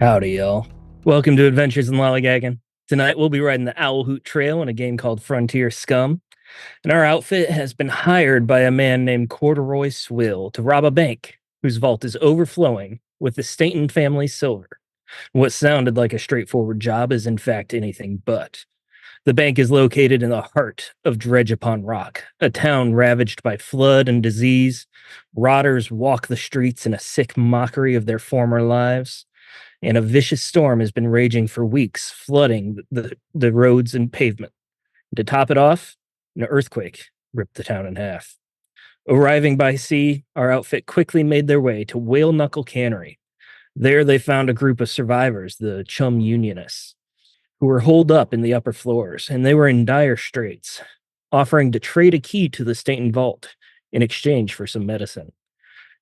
Howdy, y'all. Welcome to Adventures in Lollygagging. Tonight we'll be riding the Owl Hoot Trail in a game called Frontier Scum, and our outfit has been hired by a man named Corduroy Swill to rob a bank whose vault is overflowing with the Staten family silver. What sounded like a straightforward job is in fact anything but. The bank is located in the heart of Dredge Upon Rock, a town ravaged by flood and disease. Rotters walk the streets in a sick mockery of their former lives, and a vicious storm has been raging for weeks, flooding the roads and pavement. To top it off, an earthquake ripped the town in half. Arriving by sea, our outfit quickly made their way to Whale Knuckle Cannery. There they found a group of survivors, the Chum Unionists, who were holed up in the upper floors, and they were in dire straits, offering to trade a key to the Staten Vault in exchange for some medicine.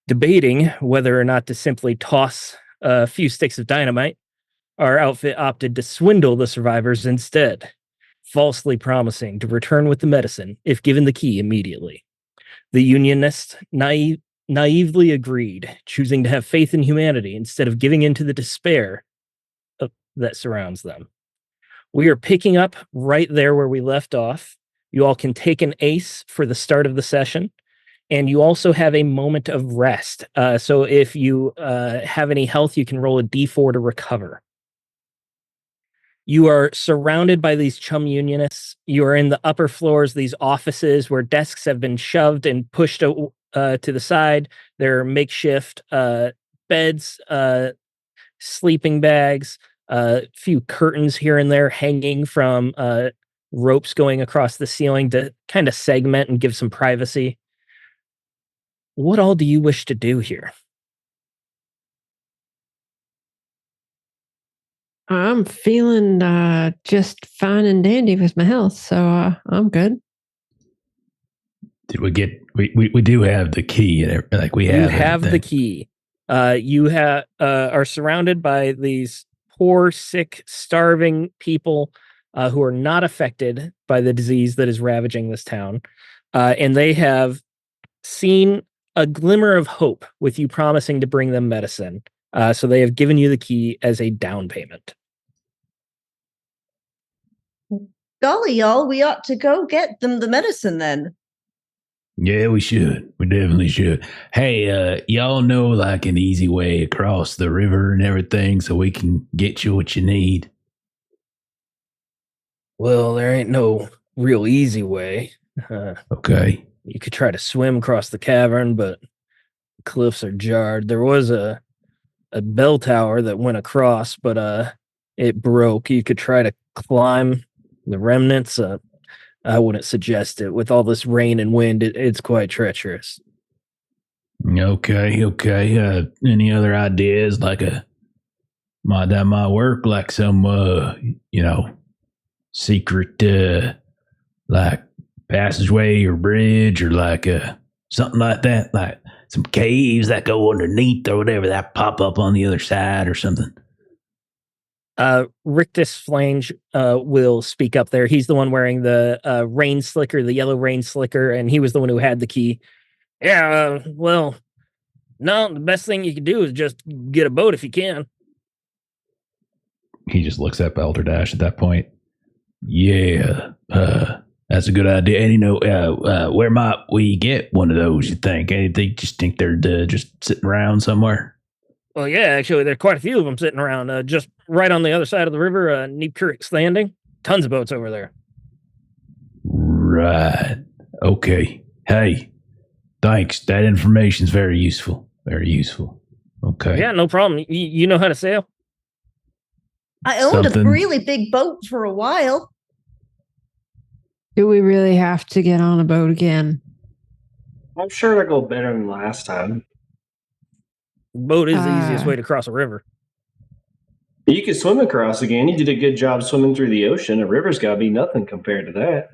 Debating whether or not to simply toss a few sticks of dynamite, our outfit opted to swindle the survivors instead, falsely promising to return with the medicine if given the key immediately. The Unionists naively agreed, choosing to have faith in humanity instead of giving in to the despair that surrounds them. We are picking up right there where we left off. You all can take an ace for the start of the session, and you also have a moment of rest. So if you have any health, you can roll a d4 to recover. You are surrounded by these Chum Unionists. You are in the upper floors, these offices where desks have been shoved and pushed to the side. There are makeshift beds, sleeping bags, a few curtains here and there hanging from ropes going across the ceiling to kind of segment and give some privacy. What all do you wish to do here? I'm feeling just fine and dandy with my health, so I'm good. Did we get? We do have the key, like we have. You have the key. You are surrounded by these poor, sick, starving people who are not affected by the disease that is ravaging this town, and they have seen a glimmer of hope with you promising to bring them medicine. So they have given you the key as a down payment. Golly, y'all, we ought to go get them the medicine then. Yeah, we should. We definitely should. Hey, y'all know like an easy way across the river and everything so we can get you what you need? Well, there ain't no real easy way. Okay. You could try to swim across the cavern, but the cliffs are jarred. There was a bell tower that went across, but it broke. You could try to climb the remnants. I wouldn't suggest it. With all this rain and wind, it's quite treacherous. Okay. Any other ideas? Like that might work. Like some, secret, like passageway or bridge or like something like that. Like some caves that go underneath or whatever that pop up on the other side or something. Rictus Flange will speak up there. He's the one wearing the rain slicker, the yellow rain slicker, and he was the one who had the key. Yeah, well, no, the best thing you can do is just get a boat if you can. He just looks at Balderdash at that point. Yeah, that's a good idea. And where might we get one of those, you think? Anything? Just think they're just sitting around somewhere? Well, yeah, actually, there are quite a few of them sitting around. Just right on the other side of the river, Neepkirk's Landing. Tons of boats over there. Right. Okay. Hey, thanks. That information's very useful. Very useful. Okay. Yeah, no problem. You know how to sail? I owned a really big boat for a while. Do we really have to get on a boat again? I'm sure it'll go better than last time. Boat is the easiest way to cross a river. You could swim across again. You did a good job swimming through the ocean. A river's got to be nothing compared to that.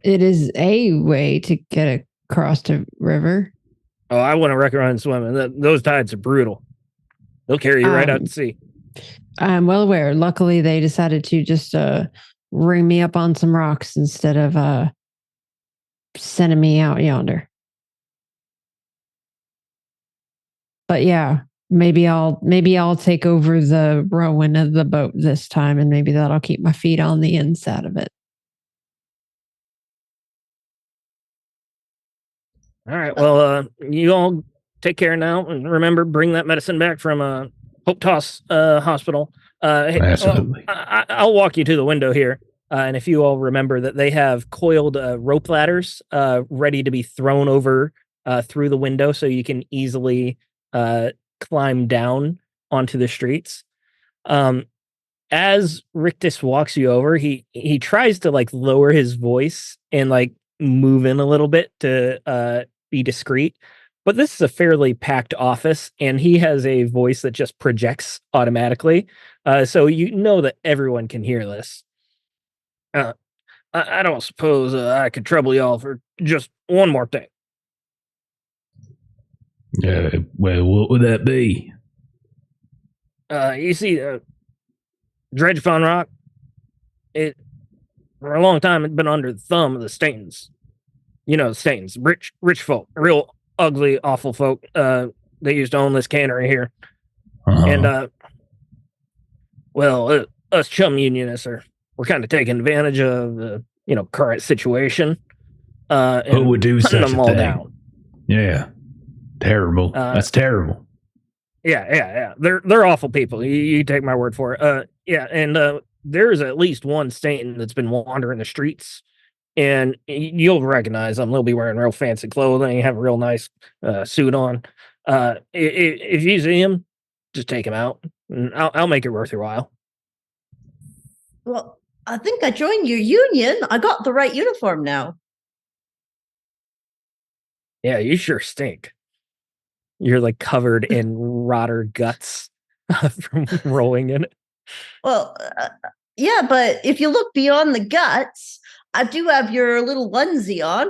It is a way to get across the river. Oh, I wouldn't recommend swimming. Those tides are brutal. They'll carry you right out to sea. I'm well aware. Luckily, they decided to just ring me up on some rocks instead of sending me out yonder. But yeah, maybe I'll take over the rowing of the boat this time, and maybe that'll keep my feet on the inside of it. All right. Well, you all take care now, and remember, bring that medicine back from Hope Toss Hospital. Hey, Absolutely. I'll walk you to the window here, and if you all remember that they have coiled rope ladders ready to be thrown over through the window, so you can easily climb down onto the streets. As Rictus walks you over, he tries to like lower his voice and like move in a little bit to be discreet. But this is a fairly packed office, and he has a voice that just projects automatically. So you know that everyone can hear this. I don't suppose I could trouble y'all for just one more thing. Well, what would that be? You see, Dredge Fun Rock, it for a long time it's been under the thumb of the Statons. You know, the Statons, rich folk, real ugly, awful folk. They used to own this cannery here, and well, us chum unionists we're kind of taking advantage of the current situation. Who would do such them a all thing? down. Yeah, terrible. That's terrible. Yeah. They're awful people. You take my word for it. Yeah, and there's at least one Staten that's been wandering the streets, and you'll recognize them. They'll be wearing real fancy clothing, have a real nice suit on. If you see him, just take him out, and I'll make it worth your while. Well, I think I joined your union. I got the right uniform now. Yeah, you sure stink. You're like covered in rotter guts from rolling in it. Well, yeah, but if you look beyond the guts, I do have your little onesie on.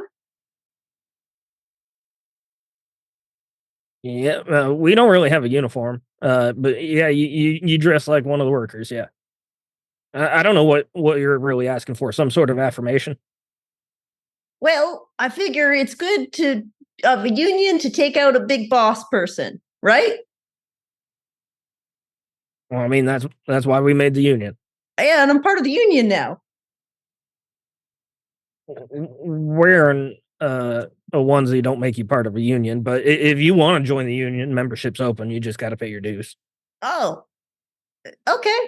Yeah, we don't really have a uniform. But yeah, you dress like one of the workers. Yeah. I don't know what you're really asking for. Some sort of affirmation. Well, I figure it's good to of a union to take out a big boss person, right? Well, I mean that's why we made the union. Yeah, and I'm part of the union now. Wearing a onesie don't make you part of a union, but if you want to join the union, membership's open. You just got to pay your dues. Oh, okay.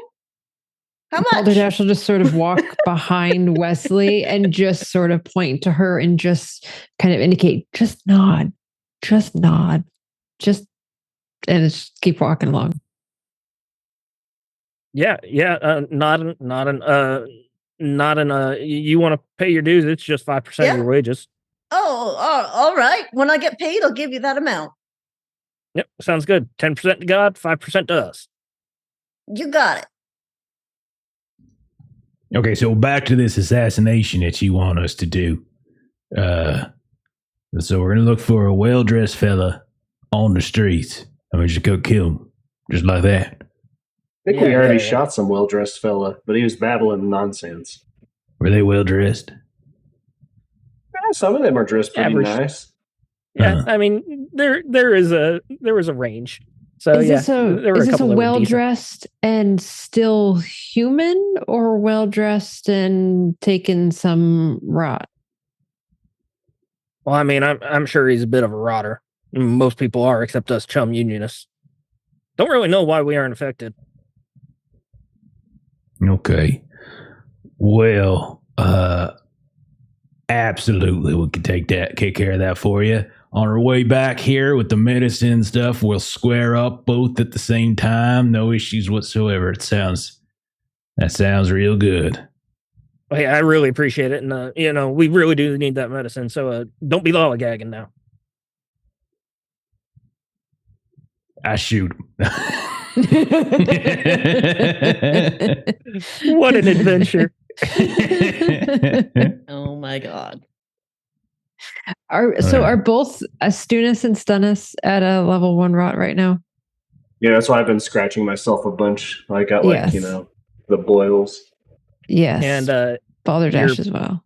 How much? Balderdash will just sort of walk behind Weslee and just sort of point to her and just kind of indicate, just nod, and just keep walking along. Yeah. Not you want to pay your dues, it's just 5% of your wages. Oh, all right. When I get paid, I'll give you that amount. Yep, sounds good. 10% to God, 5% to us. You got it. Okay, so back to this assassination that you want us to do. So we're gonna look for a well-dressed fella on the streets, and we just go kill him, just like that. I think we already shot some well-dressed fella, but he was babbling nonsense. Were they well-dressed? Yeah, some of them are dressed pretty nice. Yeah, I mean there was a range. So is this a well-dressed and still human, or well-dressed and taken some rot? Well, I mean, I'm sure he's a bit of a rotter. Most people are, except us chum unionists. Don't really know why we aren't affected. Okay. Well, absolutely, we can take care of that for you. On our way back here with the medicine and stuff, we'll square up both at the same time. No issues whatsoever. That sounds real good. Hey, I really appreciate it, and we really do need that medicine. So don't be lollygagging now. I shoot him. What an adventure! Oh my god. Are both Stunice and Stunice at a level 1 rot right now? Yeah, that's why I've been scratching myself a bunch. I got the boils. Yes. And Balderdash as well.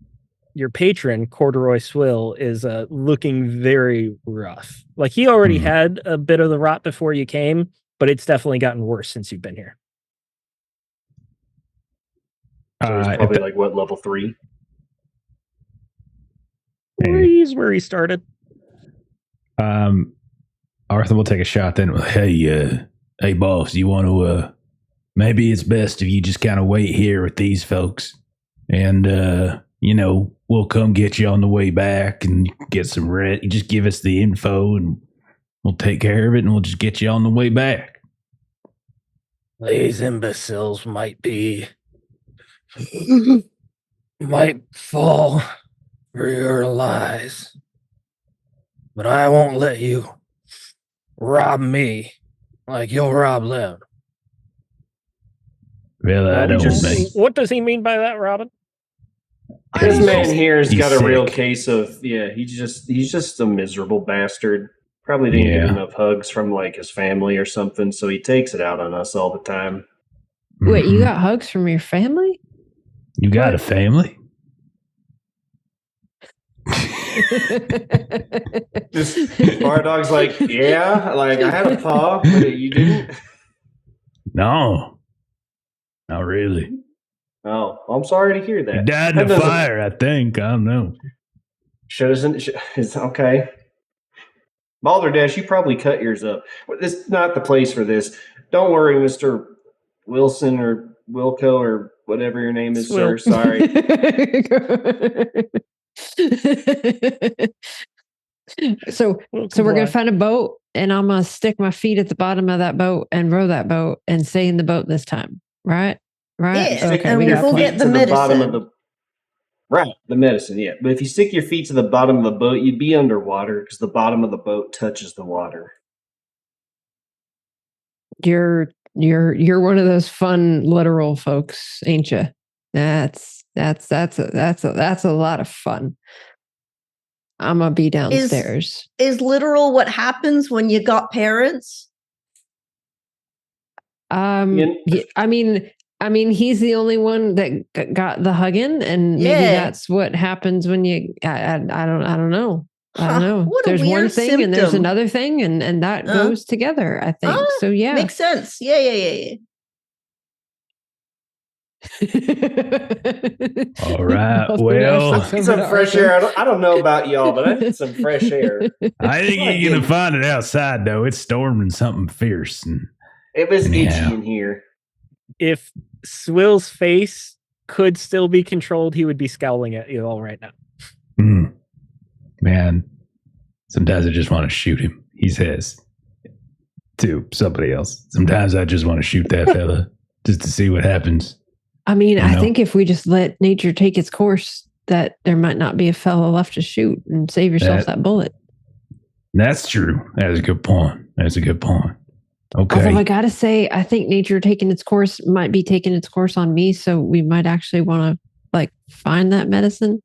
your patron, Corduroy Swill, is looking very rough. Like he already had a bit of the rot before you came, but it's definitely gotten worse since you've been here. So he's probably like what, level 3? 3's where he started. Arthur will take a shot then. Hey, boss, you want to? Maybe it's best if you just kind of wait here with these folks, and we'll come get you on the way back and get some rest. You just give us the info, and we'll take care of it, and we'll just get you on the way back. These imbeciles might fall for your lies, but I won't let you rob me like you'll rob them. Well, I don't think. What does he mean by that, Robin? This man here has got sick. a real case of he's just a miserable bastard. Probably didn't get enough hugs from like his family or something, so he takes it out on us all the time. Wait, you got hugs from your family? You got a family? This bar dog's like, yeah, like I had a paw, but you didn't. No, not really. Oh, I'm sorry to hear that. He died in a fire, I think. I don't know. It's okay. Balderdash, you probably cut yours up. This is not the place for this. Don't worry, Mr. Wilson or Wilco or whatever your name is, sir. Sorry. So we're gonna find a boat, and I'm gonna stick my feet at the bottom of that boat and row that boat and stay in the boat this time. Right? Yeah, Okay. and We we'll got go get the medicine. The medicine, yeah. But if you stick your feet to the bottom of the boat, you'd be underwater because the bottom of the boat touches the water. You're one of those fun literal folks, ain't you? That's a lot of fun. I'm gonna be downstairs. Is literal what happens when you got parents? I mean, he's the only one that got the hugging, and maybe that's what happens when you. I don't know. I don't know. What There's one thing, symptom. and there's another thing, and that goes together. I think so. Yeah, makes sense. Yeah. All right. Well, I need some fresh air. I don't know about y'all, but I need some fresh air. I think you're gonna find it outside, though. It's storming something fierce, and it was itchy in here. If Swill's face could still be controlled, he would be scowling at you all right now. Man, sometimes I just want to shoot him. He says to somebody else. Sometimes I just want to shoot that fella just to see what happens. I mean, I think if we just let nature take its course, that there might not be a fella left to shoot and save yourself that bullet. That's true. That's a good point. Okay. Although I gotta say, I think nature might be taking its course on me, so we might actually want to find that medicine,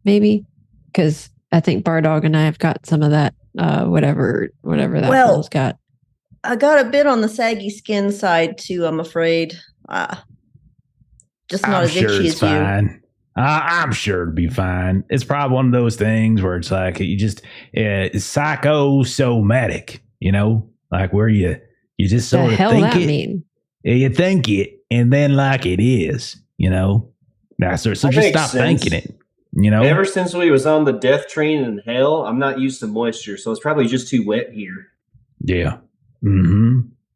maybe, because I think Bardog and I have got some of that, whatever that fellow's got. I got a bit on the saggy skin side too. I'm afraid. Just not as itchy as fine. you. I'm sure it'll be fine. It's probably one of those things where it's like you just psychosomatic, like where you just sort of think that it. Mean? You think it, and then like it is, So just stop thinking it. Ever since we was on the death train in hell, I'm not used to moisture, so it's probably just too wet here. Yeah.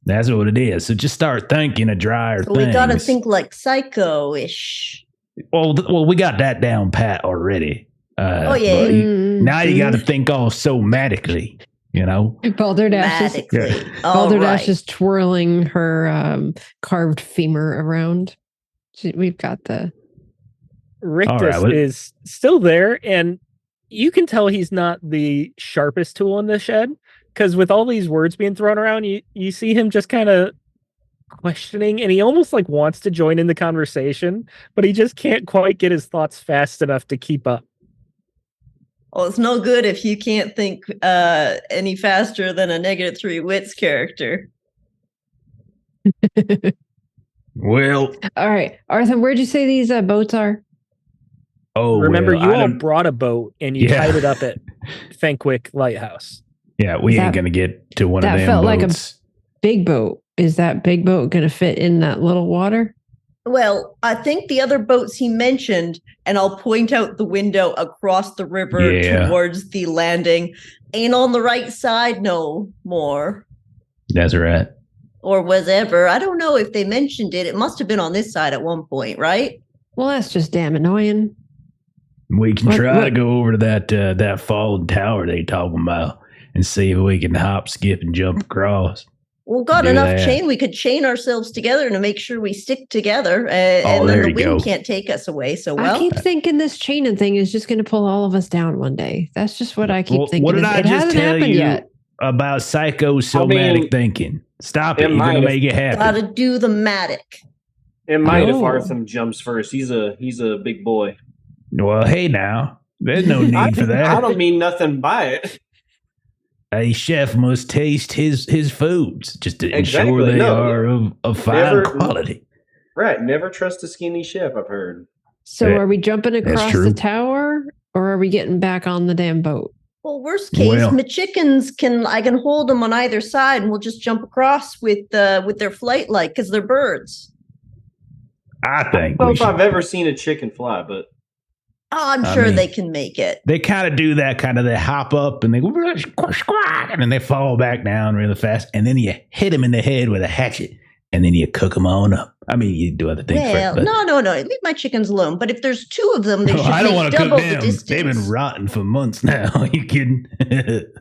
That's what it is. So just start thinking of drier things. We gotta think like psycho-ish. Well, we got that down pat already. Now you got to think all somatically, Balderdash is twirling her carved femur around. We've got the... Rictus is still there, and you can tell he's not the sharpest tool in the shed, because with all these words being thrown around, you see him just kind of questioning, and he almost wants to join in the conversation, but he just can't quite get his thoughts fast enough to keep up. Well, it's no good if you can't think any faster than a -3 wits character. Well, all right, Arthur, where'd you say these boats are? Oh, Remember, well, you I all don't- brought a boat and you Yeah. tied it up at Fenwick Lighthouse. Yeah, we That- ain't gonna get to one of that them felt like a- boats. Big boat. Is that big boat going to fit in that little water? Well, I think the other boats he mentioned, and I'll point out the window across the river Yeah. towards the landing, ain't on the right side no more. That's right. Or was ever. I don't know if they mentioned it. It must have been on this side at one point, right? Well, that's just damn annoying. We can What- try to what- go over to that fallen tower they talking about and see if we can hop, skip, and jump across. Well, got Do enough that. chain. We could chain ourselves together to make sure we stick together, and Oh, then there the you wind go. can't take us away. So I well, keep thinking this chaining thing is just going to pull all of us down one day. That's just what I keep Well, thinking. what did It I just hasn't tell happened you yet. about psychosomatic thinking? Stop it. it You're might gonna have- make it happen. gotta do the matic. It might if Oh. Arthur jumps first. He's a big boy. Well, hey now. There's no need for that. I don't mean nothing by it. A chef must taste his foods just to Exactly, ensure they no. are of fine Never- quality. Right. Never trust a skinny chef, I've heard. So Yeah, are we jumping across true. the tower or are we getting back on the damn boat? Well, worst case, Well- my chickens I can hold them on either side, and we'll just jump across with their flight light because they're birds. I think I don't know we if I've should. ever seen a chicken fly, but Oh, I'm I sure mean- they can make it. They kind of do that they hop up and they go squawk, and then they fall back down really fast, and then you hit them in the head with a hatchet, and then you cook them on up. I mean, you do other things Well, first, but no. Leave my chickens alone. But if there's two of them, they should I don't make want to cook double the them. distance. They've been rotting for months now. Are you kidding?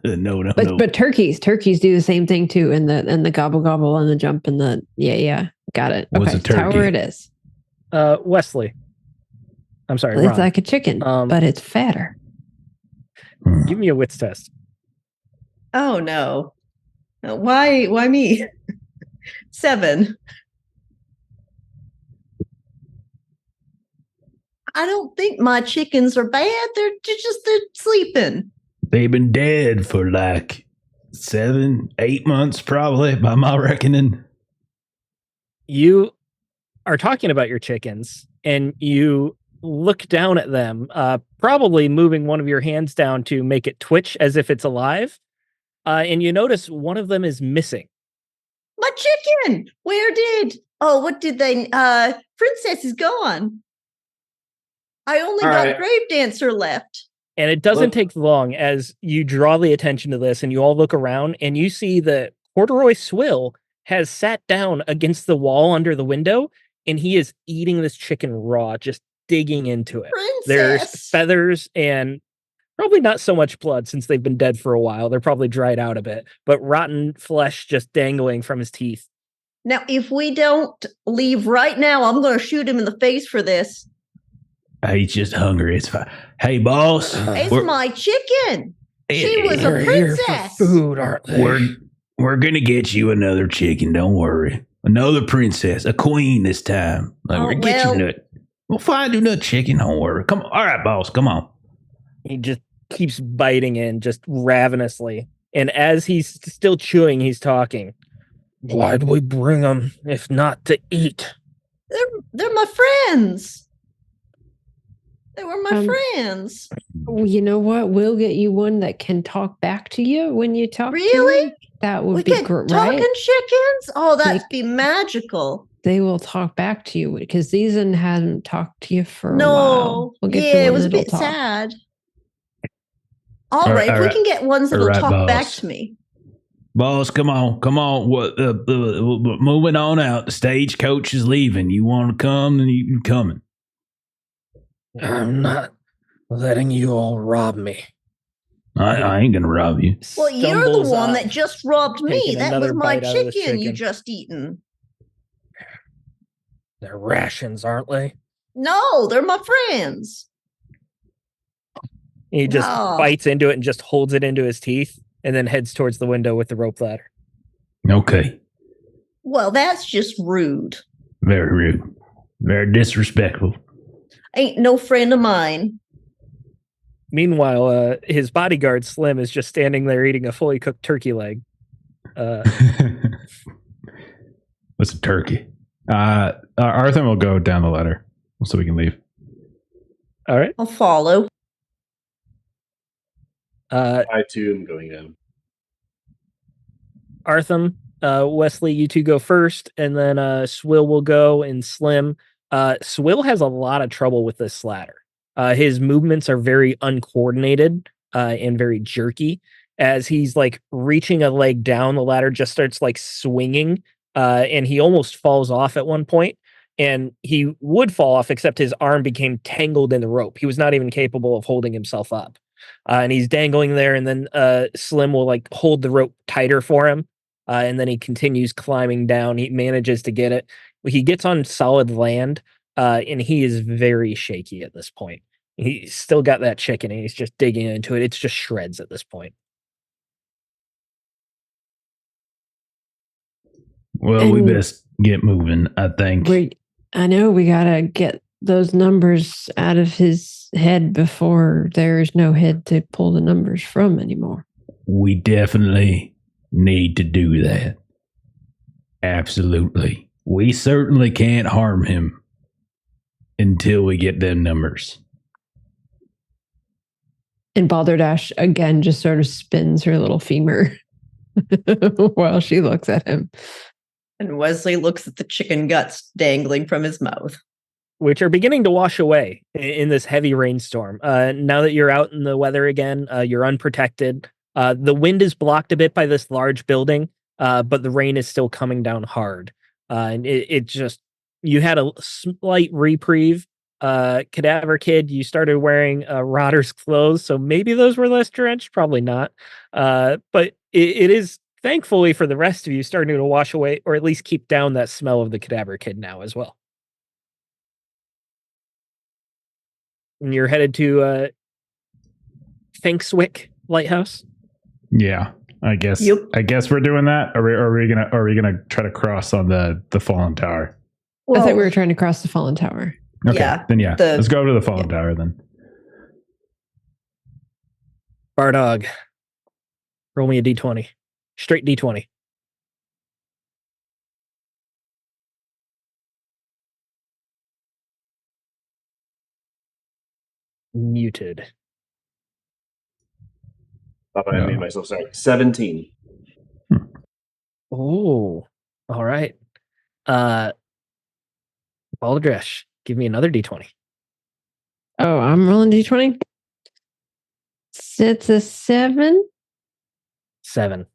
No. But turkeys do the same thing too. And the gobble gobble and the jump and the yeah. Got it. What's Okay, a turkey? tower it is. Wesley. I'm sorry, It's Ron. like a chicken, but it's fatter. Give me a wits test. Oh no! Why me? 7. I don't think my chickens are bad. They're sleeping. They've been dead for like 7-8 months, probably by my reckoning. You are talking about your chickens and you look down at them, probably moving one of your hands down to make it twitch as if it's alive. And you notice one of them is missing. My chicken. What did they? Princess is gone. I only All got right. Grave Dancer left. And it doesn't Look. take long as you draw the attention to this and you all look around and you see that Corduroy Swill has sat down against the wall under the window and he is eating this chicken raw, just digging into it. There's Princess. feathers and probably not so much blood since they've been dead for a while. They're probably dried out a bit, but rotten flesh just dangling from his teeth. Now, if we don't leave right now, I'm going to shoot him in the face for this. He's just hungry. It's fine. Hey, boss. It's we're- my chicken. She was a They're here for princess. food, aren't they? We're gonna get you another chicken. Don't worry. Another princess, a queen this time. Like, Oh, we'll get well. you nut. We'll find you another chicken. Don't worry. Come on. All right, boss. Come on. He just keeps biting in, just ravenously. And as he's still chewing, he's talking. Why'd we bring them if not to eat? They're my friends. They were my Um, friends. Well, you know what? We'll get you one that can talk back to you when you talk. to Really? them. That would We be get great, talking right? chickens. Oh, that'd Like- be magical. They will talk back to you because these one hadn't talked to you for a No, while. We'll get you yeah, it one was a that'll bit talk. sad. All All right, right, all if we right. can get ones that'll All right, talk back boss. to me. Boss, come on. Come on. What? Moving on out. The stagecoach is leaving. You want to come? Then you're coming. I'm not letting you all rob me. I ain't gonna rob you. Well, you're the Stumbles one up, that just robbed me. taking That was another my bite out of this chicken you chicken. just eaten. They're rations, aren't they? No, they're my friends. He just No. bites into it and just holds it into his teeth and then heads towards the window with the rope ladder. Okay. Well, that's just rude. Very rude. Very disrespectful. Ain't no friend of mine. Meanwhile, his bodyguard Slim is just standing there eating a fully cooked turkey leg. What's a turkey? Arthur will go down the ladder so we can leave. All right. I'll follow. I too am going down. Artham, Weslee, you two go first, and then Swill will go, and Slim. Swill has a lot of trouble with this ladder. His movements are very uncoordinated and very jerky. As he's like reaching a leg down, the ladder just starts like swinging, and he almost falls off at one point. And he would fall off, except his arm became tangled in the rope. He was not even capable of holding himself up. And he's dangling there, and then Slim will like hold the rope tighter for him, and then he continues climbing down. He manages to get it. He gets on solid land, and he is very shaky at this point. He's still got that chicken, and he's just digging into it. It's just shreds at this point. Well, we And best get moving, I think. I know we gotta get those numbers out of his head before there's no head to pull the numbers from anymore. We definitely need to do that. Absolutely. We certainly can't harm him until we get them numbers. And Balderdash again just sort of spins her little femur while she looks at him. And Weslee looks at the chicken guts dangling from his mouth, which are beginning to wash away in this heavy rainstorm. Now that you're out in the weather again, you're unprotected. The wind is blocked a bit by this large building, but the rain is still coming down hard. And it just, you had a slight reprieve. Cadaver Kid, you started wearing Rodder's clothes, so maybe those were less drenched, probably not. But it is, thankfully for the rest of you, starting to wash away, or at least keep down that smell of the Cadaver Kid now as well. And you're headed to Finkswick Lighthouse. Yeah, I guess. Yep. I guess we're doing that. Are we gonna try to cross on the fallen tower? I thought we were trying to cross the fallen tower. Okay, Yeah, then let's go to the fallen tower then. Bardog, roll me a d20. Straight d20. Muted. Thought I made myself sorry. 17. Oh, all right. Baldresh, give me another d20. Oh, I'm rolling d20. It's a 7. 7.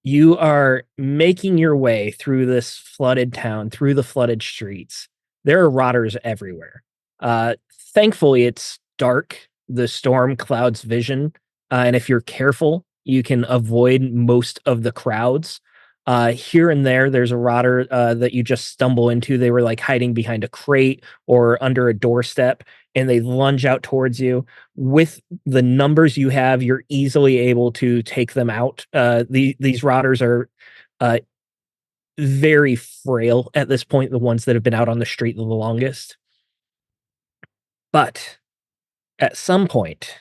You are making your way through this flooded town, through the flooded streets. There are rotters everywhere. Thankfully, it's dark. The storm clouds vision. And if you're careful, you can avoid most of the crowds. Here and there's a rotter that you just stumble into. They were like hiding behind a crate or under a doorstep, and they lunge out towards you. With the numbers you have, you're easily able to take them out. These rotters are very frail at this point, the ones that have been out on the street the longest. But at some point,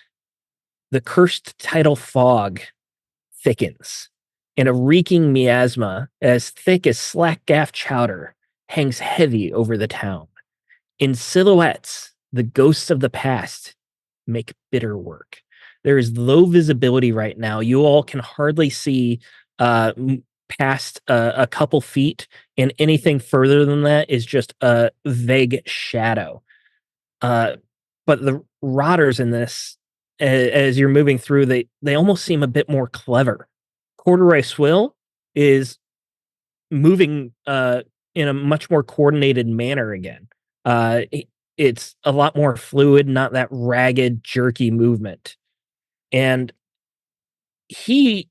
the cursed tidal fog thickens, and a reeking miasma as thick as slack gaff chowder hangs heavy over the town. In silhouettes, the ghosts of the past make bitter work. There is low visibility right now. You all can hardly see past a couple feet, and anything further than that is just a vague shadow. But the rotters in this, as you're moving through, they almost seem a bit more clever. Corduroy Swill is moving in a much more coordinated manner again. It's a lot more fluid, not that ragged, jerky movement. And he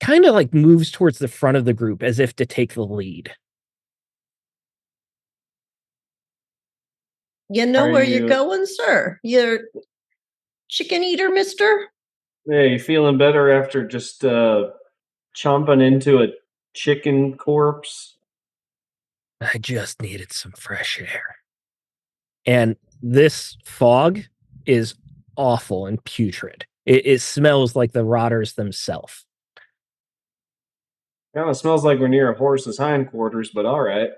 kind of like moves towards the front of the group as if to take the lead. You know where you're going, sir? You're chicken eater, mister? Hey, you feeling better after just chomping into a chicken corpse? I just needed some fresh air. And this fog is awful and putrid. It smells like the rotters themselves. Kind of smells like we're near a horse's hindquarters, but all right.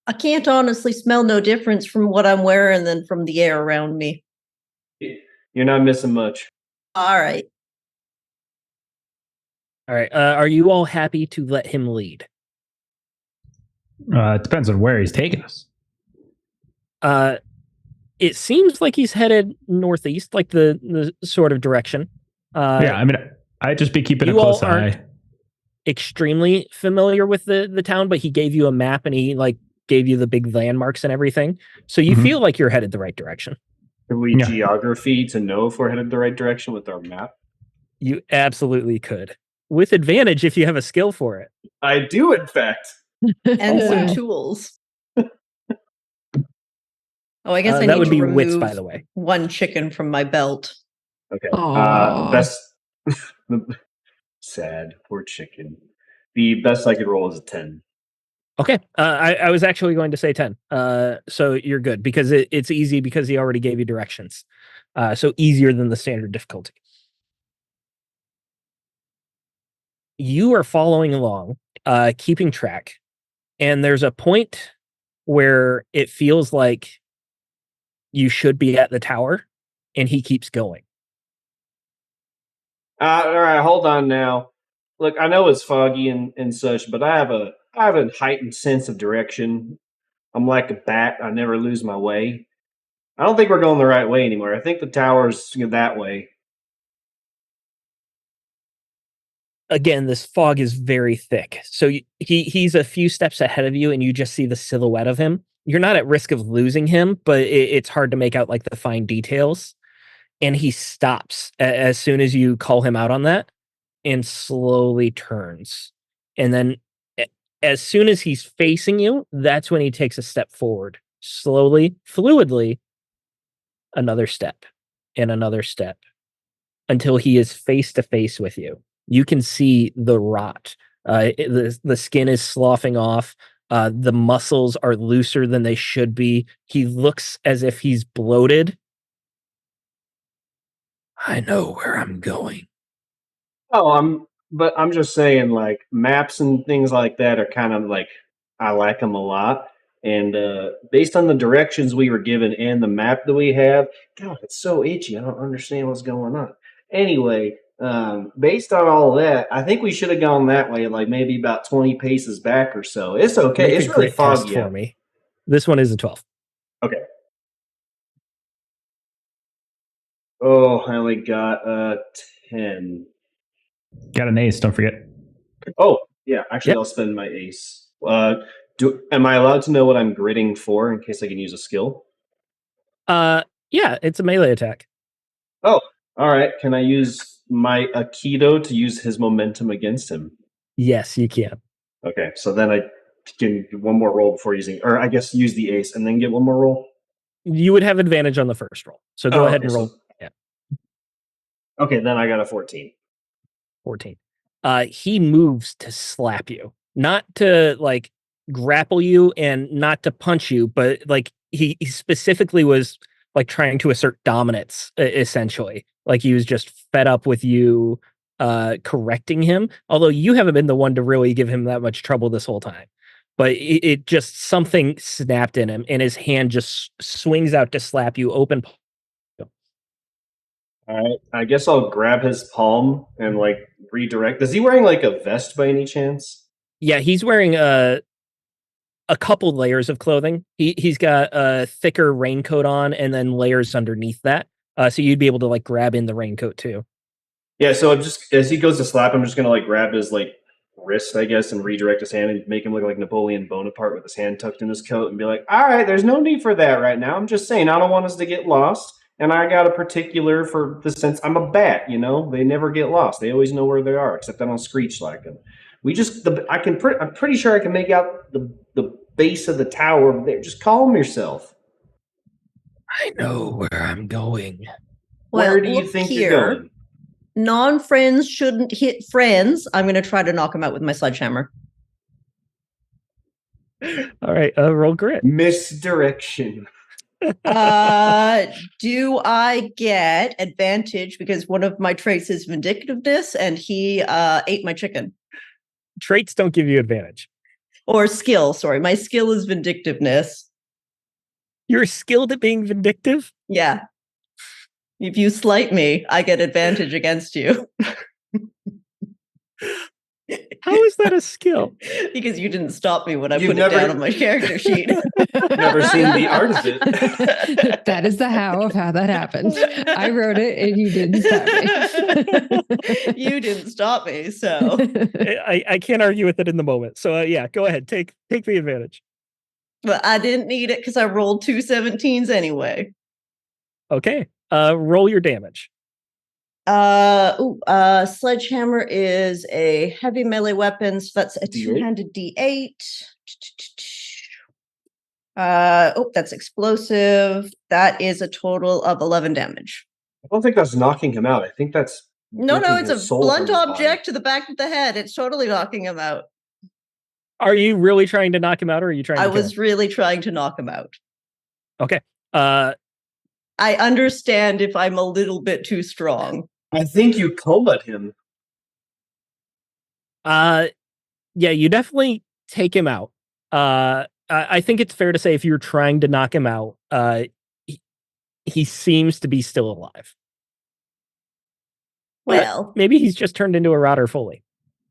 I can't honestly smell no difference from what I'm wearing than from the air around me. You're not missing much. All right. All right. Are you all happy to let him lead? It depends on where he's taking us. It seems like he's headed northeast, like the sort of direction. Yeah, I mean, I'd just be keeping a you all close eye. Extremely familiar with the town, but he gave you a map and he like gave you the big landmarks and everything. So you feel like you're headed the right direction. Can we Yeah. geography to know if we're headed the right direction with our map? You absolutely could. With advantage if you have a skill for it. I do, in fact. And some wow. tools. Oh, I guess I that need would to be remove wits, by the way. one chicken from my belt. Okay. Aw. Best. Sad. Poor chicken. The best I could roll is a 10. Okay. I was actually going to say 10. So you're good because it's easy because he already gave you directions. So easier than the standard difficulty. You are following along, keeping track, and there's a point where it feels like you should be at the tower, and he keeps going. All right, hold on now. Look, I know it's foggy and such, but I have a heightened sense of direction. I'm like a bat. I never lose my way. I don't think we're going the right way anymore. I think the tower's that way. Again, this fog is very thick. So he's a few steps ahead of you and you just see the silhouette of him. You're not at risk of losing him, but it's hard to make out like the fine details. And he stops as soon as you call him out on that and slowly turns. And then as soon as he's facing you, that's when he takes a step forward. Slowly, fluidly, another step and another step until he is face to face with you. You can see the rot. The skin is sloughing off. The muscles are looser than they should be. He looks as if he's bloated. I know where I'm going. Oh, I'm just saying, like, maps and things like that are kind of like, I like them a lot. And based on the directions we were given and the map that we have, God, it's so itchy. I don't understand what's going on. Anyway, based on all that, I think we should have gone that way, like maybe about 20 paces back or so. It's okay. Make It's a really grit test foggy for out. me. This one is a 12. Okay. Oh, I only got 10. Got an ace, don't forget. Oh, yeah. Actually, Yep. I'll spend my ace. Am I allowed to know what I'm gritting for in case I can use a skill? Yeah, it's a melee attack. Oh, all right. Can I use my Aikido to use his momentum against him? Yes, you can. Okay, so then I can do one more roll before using, or I guess use the ace and then get one more roll. You would have advantage on the first roll. So go ahead okay, and roll. so- Okay, then I got a 14. 14. He moves to slap you, not to like grapple you and not to punch you, but like he specifically was like trying to assert dominance, essentially. Like he was just fed up with you correcting him. Although you haven't been the one to really give him that much trouble this whole time. But it just something snapped in him, and his hand just swings out to slap you open. All right, I guess I'll grab his palm and like redirect. Is he wearing like a vest by any chance? Yeah, he's wearing a couple layers of clothing. He's got a thicker raincoat on and then layers underneath that. So you'd be able to like grab in the raincoat too. Yeah, so I'm just as he goes to slap, I'm just gonna like grab his like wrist, I guess, and redirect his hand and make him look like Napoleon Bonaparte with his hand tucked in his coat and be like, all right, there's no need for that right now. I'm just saying I don't want us to get lost. And I got a particular for the sense I'm a bat, you know? They never get lost. They always know where they are, except I don't screech like them. I'm pretty sure I can make out the base of the tower over there. Just calm yourself. I know where I'm going. Where do you look think here. you're going? Non-friends shouldn't hit friends. I'm going to try to knock him out with my sledgehammer. All right, roll grit. Misdirection. Do I get advantage because one of my traits is vindictiveness and he ate my chicken? Traits don't give you advantage. Or skill, sorry. My skill is vindictiveness. You're skilled at being vindictive? Yeah. If you slight me, I get advantage against you. How is that a skill? Because you didn't stop me when I You've put never- it down on my character sheet. Never seen the art of it. That is the how that happened. I wrote it and you didn't stop me. You didn't stop me, so. I can't argue with it in the moment. So yeah, go ahead. Take the advantage. But I didn't need it because I rolled 2 17s anyway. Okay. Roll your damage. Sledgehammer is a heavy melee weapon, so that's a D8? two-handed D8. That's explosive. That is a total of 11 damage. I don't think that's knocking him out. I think that's No, ripping it's his a soul blunt from his body. object to the back of the head. It's totally knocking him out. Are you really trying to knock him out, or are you trying to I kill was him? really trying to knock him out. Okay. I understand if I'm a little bit too strong. I think you colat him. Yeah, you definitely take him out. I think it's fair to say if you're trying to knock him out, he seems to be still alive. Well, Maybe he's just turned into a rotter fully.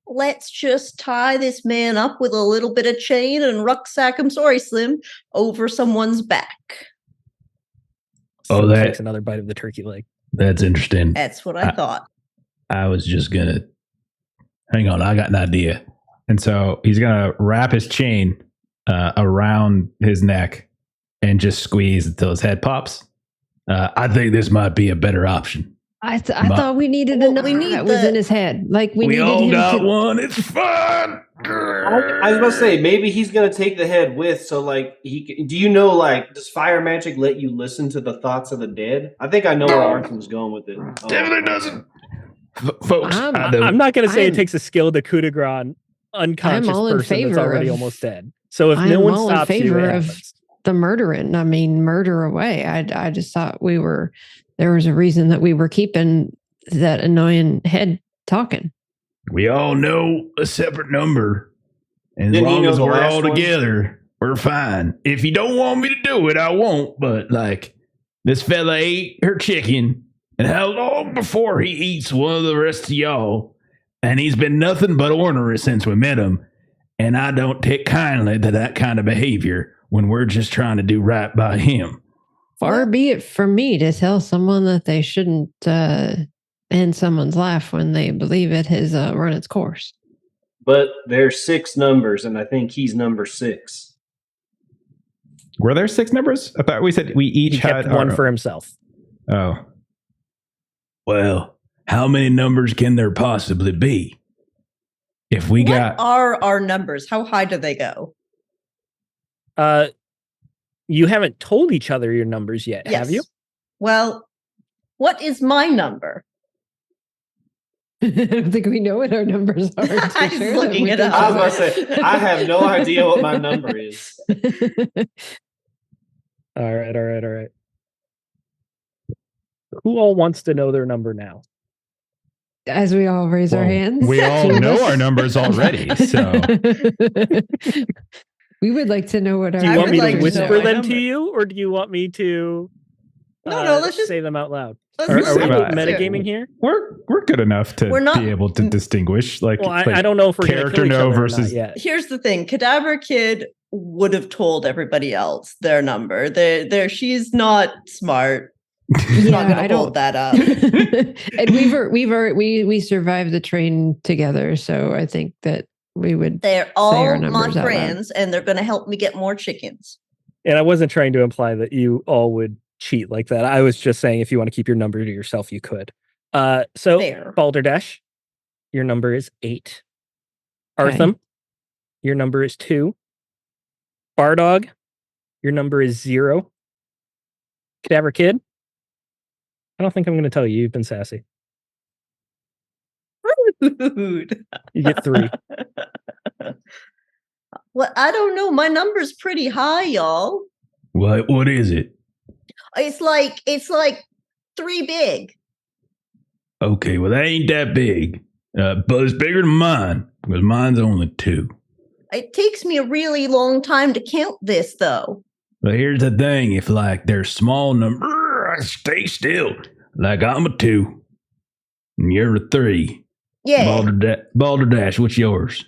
let's just tie this man up with a little bit of chain and rucksack him, sorry, Slim, over someone's back. Oh, Slim that- takes another bite of the turkey leg. That's interesting. That's what I thought. I was just gonna hang on. I got an idea, and so he's gonna wrap his chain around his neck and just squeeze until his head pops. I think this might be a better option. I thought we needed Well, a number we need that was the- in his head. Like we needed all him got to. one. It's fun. I was about to say maybe he's gonna take the head with. So like do you know like does fire magic let you listen to the thoughts of the dead? I think I know where Arthur's going with it. Definitely doesn't. Folks, I don't. I'm not going to say I'm- it takes a skill to coup de grace an unconscious all in person that's favor already of- almost dead. So if I no am one all in stops you, favor it of happens. the murdering. I mean, murder away. I just thought there was a reason that we were keeping that annoying head talking. We all know a separate number, and as Didn't he long know as the we're last all one? together, we're fine. If you don't want me to do it, I won't. But like, this fella ate her chicken, and how long before he eats one of the rest of y'all? And he's been nothing but ornery since we met him. And I don't take kindly to that kind of behavior when we're just trying to do right by him. Far be it from me to tell someone that they shouldn't end someone's life when they believe it has run its course. But there's 6 numbers, and I think he's number 6. Were there 6 numbers? I thought we said we each He kept had one our- for himself. Oh. Well, how many numbers can there possibly be? If we What got are our numbers? How high do they go? You haven't told each other your numbers yet, have you? Well, what is my number? I don't think we know what our numbers are. to I'm share looking them it with up. I was about to say I have no idea what my number is. All right. Who all wants to know their number now? As we all raise our Well, hands. we all Two of know us. our numbers already, so. We would like to know what our Do you I want would me like to to whisper know my them number. to you, or do you want me to No, let's just say them out loud? let's Are we say about- metagaming here? We're good enough to We're not- be able to distinguish like, Well, like I don't know if we're going to character kill each no other versus- or not yet. Here's the thing: Cadaver Kid would have told everybody else their number. She's not smart. She's not going to hold that up. And we survived the train together, so I think that we would. They're our all my numbers out loud. friends, and they're going to help me get more chickens. And I wasn't trying to imply that you all would cheat like that. I was just saying if you want to keep your number to yourself, you could. So Fair. Balderdash, your number is 8. Okay. Artham, your number is 2. Bardog, your number is 0. Cadaver Kid, I don't think I'm going to tell you. You've been sassy. Rude. You get 3. Well, I don't know. My number's pretty high, y'all. what is it? It's like 3 big. Okay, well that ain't that big. But it's bigger than mine, because mine's only 2. It takes me a really long time to count this, though. But here's the thing, if like they're small number, stay still. Like I'm a 2, and you're a 3. Yeah. Balderdash, what's yours?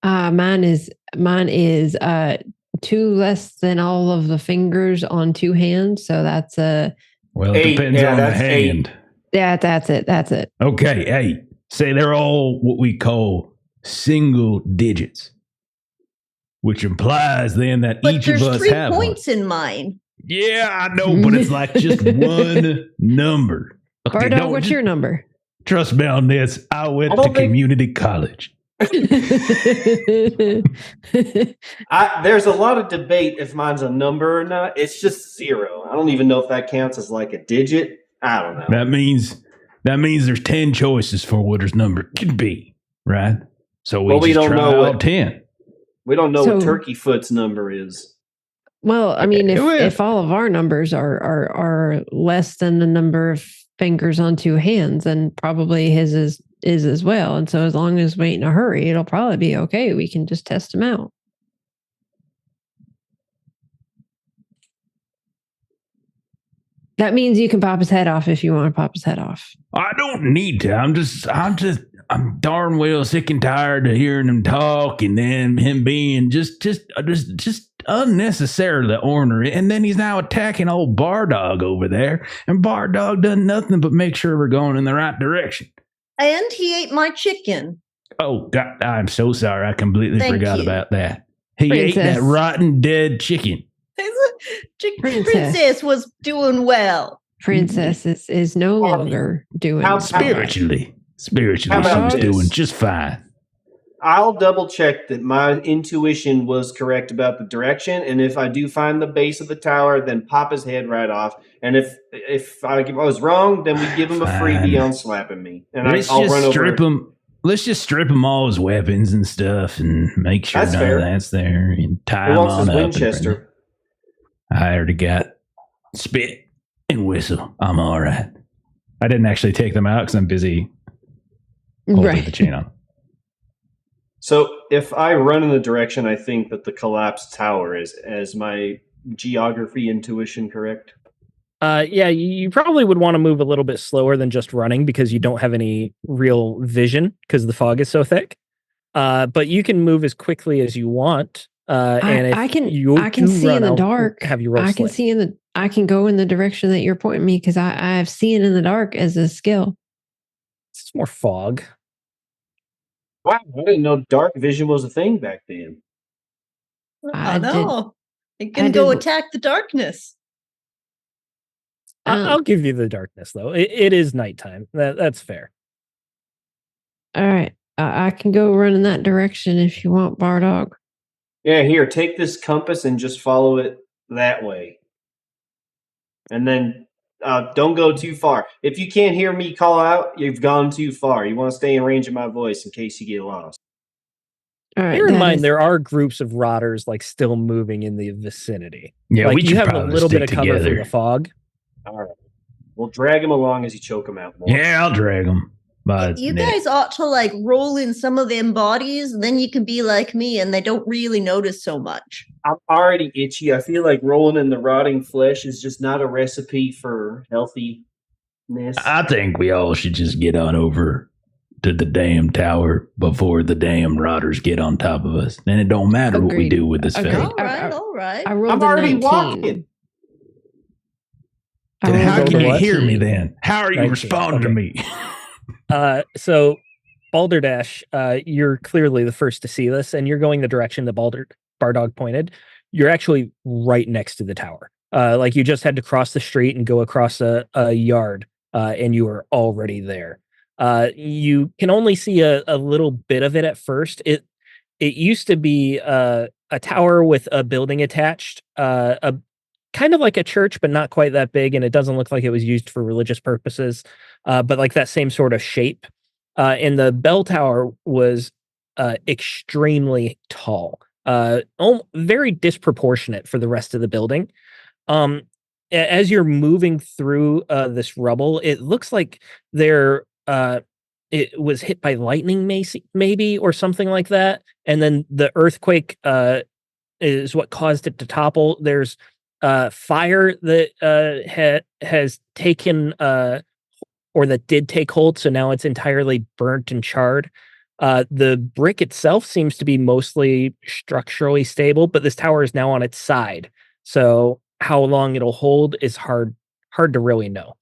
Mine is 2 less than all of the fingers on 2 hands. So that's a Well, it 8. depends Yeah, on the that's 8. hand. yeah. That's it. That's it. Okay, hey, say they're all what we call single digits, which implies then that But each of there's us 3 have one. points in mine. Yeah, I know, but it's like just one number. Okay, Bardog, what's your number? Trust me on this. I went I to don't think- community college. There's a lot of debate if mine's a number or not. It's just 0. I don't even know if that counts as like a digit. I don't know. That means there's 10 choices for what his number could be, right? So we Well, we just don't try know all what- 10. We don't know So- what Turkeyfoot's number is. Well, I mean, It will. if all of our numbers are less than the number of fingers on 2 hands, then probably his is as well. And so as long as we ain't in a hurry, it'll probably be okay. We can just test them out. That means you can pop his head off if you want to pop his head off. I don't need to. I'm darn well sick and tired of hearing him talk, and then him being just unnecessarily ornery. And then he's now attacking old Bardog over there, and Bardog done nothing but make sure we're going in the right direction. And he ate my chicken. Oh God, I'm so sorry. I completely Thank forgot you. about that. He ate Princess. that rotten dead chicken. Princess was doing well. Princess is no longer doing How- Spiritually, How about she was this? doing just fine. I'll double check that my intuition was correct about the direction, and if I do find the base of the tower, then pop his head right off. And if I was wrong, then we give him a freebie Fine. on slapping me, and Let's I'll just run strip over. him. Let's just strip him all his weapons and stuff, and make sure That's none fair. of that's there, and tie Who him wants on his up. Winchester? I already got spit and whistle. I'm all right. I didn't actually take them out because I'm busy holding right. the chain on. So if I run in the direction I think that the collapsed tower is, as my geography intuition correct? Yeah, you probably would want to move a little bit slower than just running because you don't have any real vision because the fog is so thick. But you can move as quickly as you want. And if I can do see run, in the I'll dark. Have you roll I can slip. see I can go in the direction that you're pointing me because I have seen in the dark as a skill. It's more fog. Wow, I didn't know dark vision was a thing back then. I I know. You I can go did- attack the darkness. Um, I'll give you the darkness though. It is nighttime. That's fair. All right. I can go run in that direction if you want, Bardog. Yeah, here, take this compass and just follow it that way. And then don't go too far. If you can't hear me call out, you've gone too far. You want to stay in range of my voice in case you get lost. All right. Bear in that mind, is- there are groups of rotters like still moving in the vicinity. Yeah, like we you should have a probably little bit stick of cover from together. the fog. All right. We'll drag him along as you choke him out more. Yeah, I'll drag him. By You neck. guys ought to like roll in some of them bodies, then you can be like me and they don't really notice so much. I'm already itchy. I feel like rolling in the rotting flesh is just not a recipe for healthiness. I think we all should just get on over to the damn tower before the damn rotters get on top of us. Then it don't matter what we Agreed. do with this Agreed. fella. All right, all right. I rolled I'm a already 19. walking. I Then how rolled can a you hear me 19. then? How are you 19, responding to okay. me? So Balderdash, you're clearly the first to see this, and you're going the direction that Bardog pointed. You're actually right next to the tower. Like you just had to cross the street and go across a yard, and you are already there. You can only see a little bit of it at first. It used to be a tower with a building attached, a kind of like a church, but not quite that big, and it doesn't look like it was used for religious purposes. But like that same sort of shape. And the bell tower was extremely tall, very disproportionate for the rest of the building. As you're moving through this rubble, it looks like it was hit by lightning, maybe, or something like that. And then the earthquake is what caused it to topple. There's fire that has taken or that did take hold, so now it's entirely burnt and charred. The brick itself seems to be mostly structurally stable, but this tower is now on its side, so how long it'll hold is hard to really know.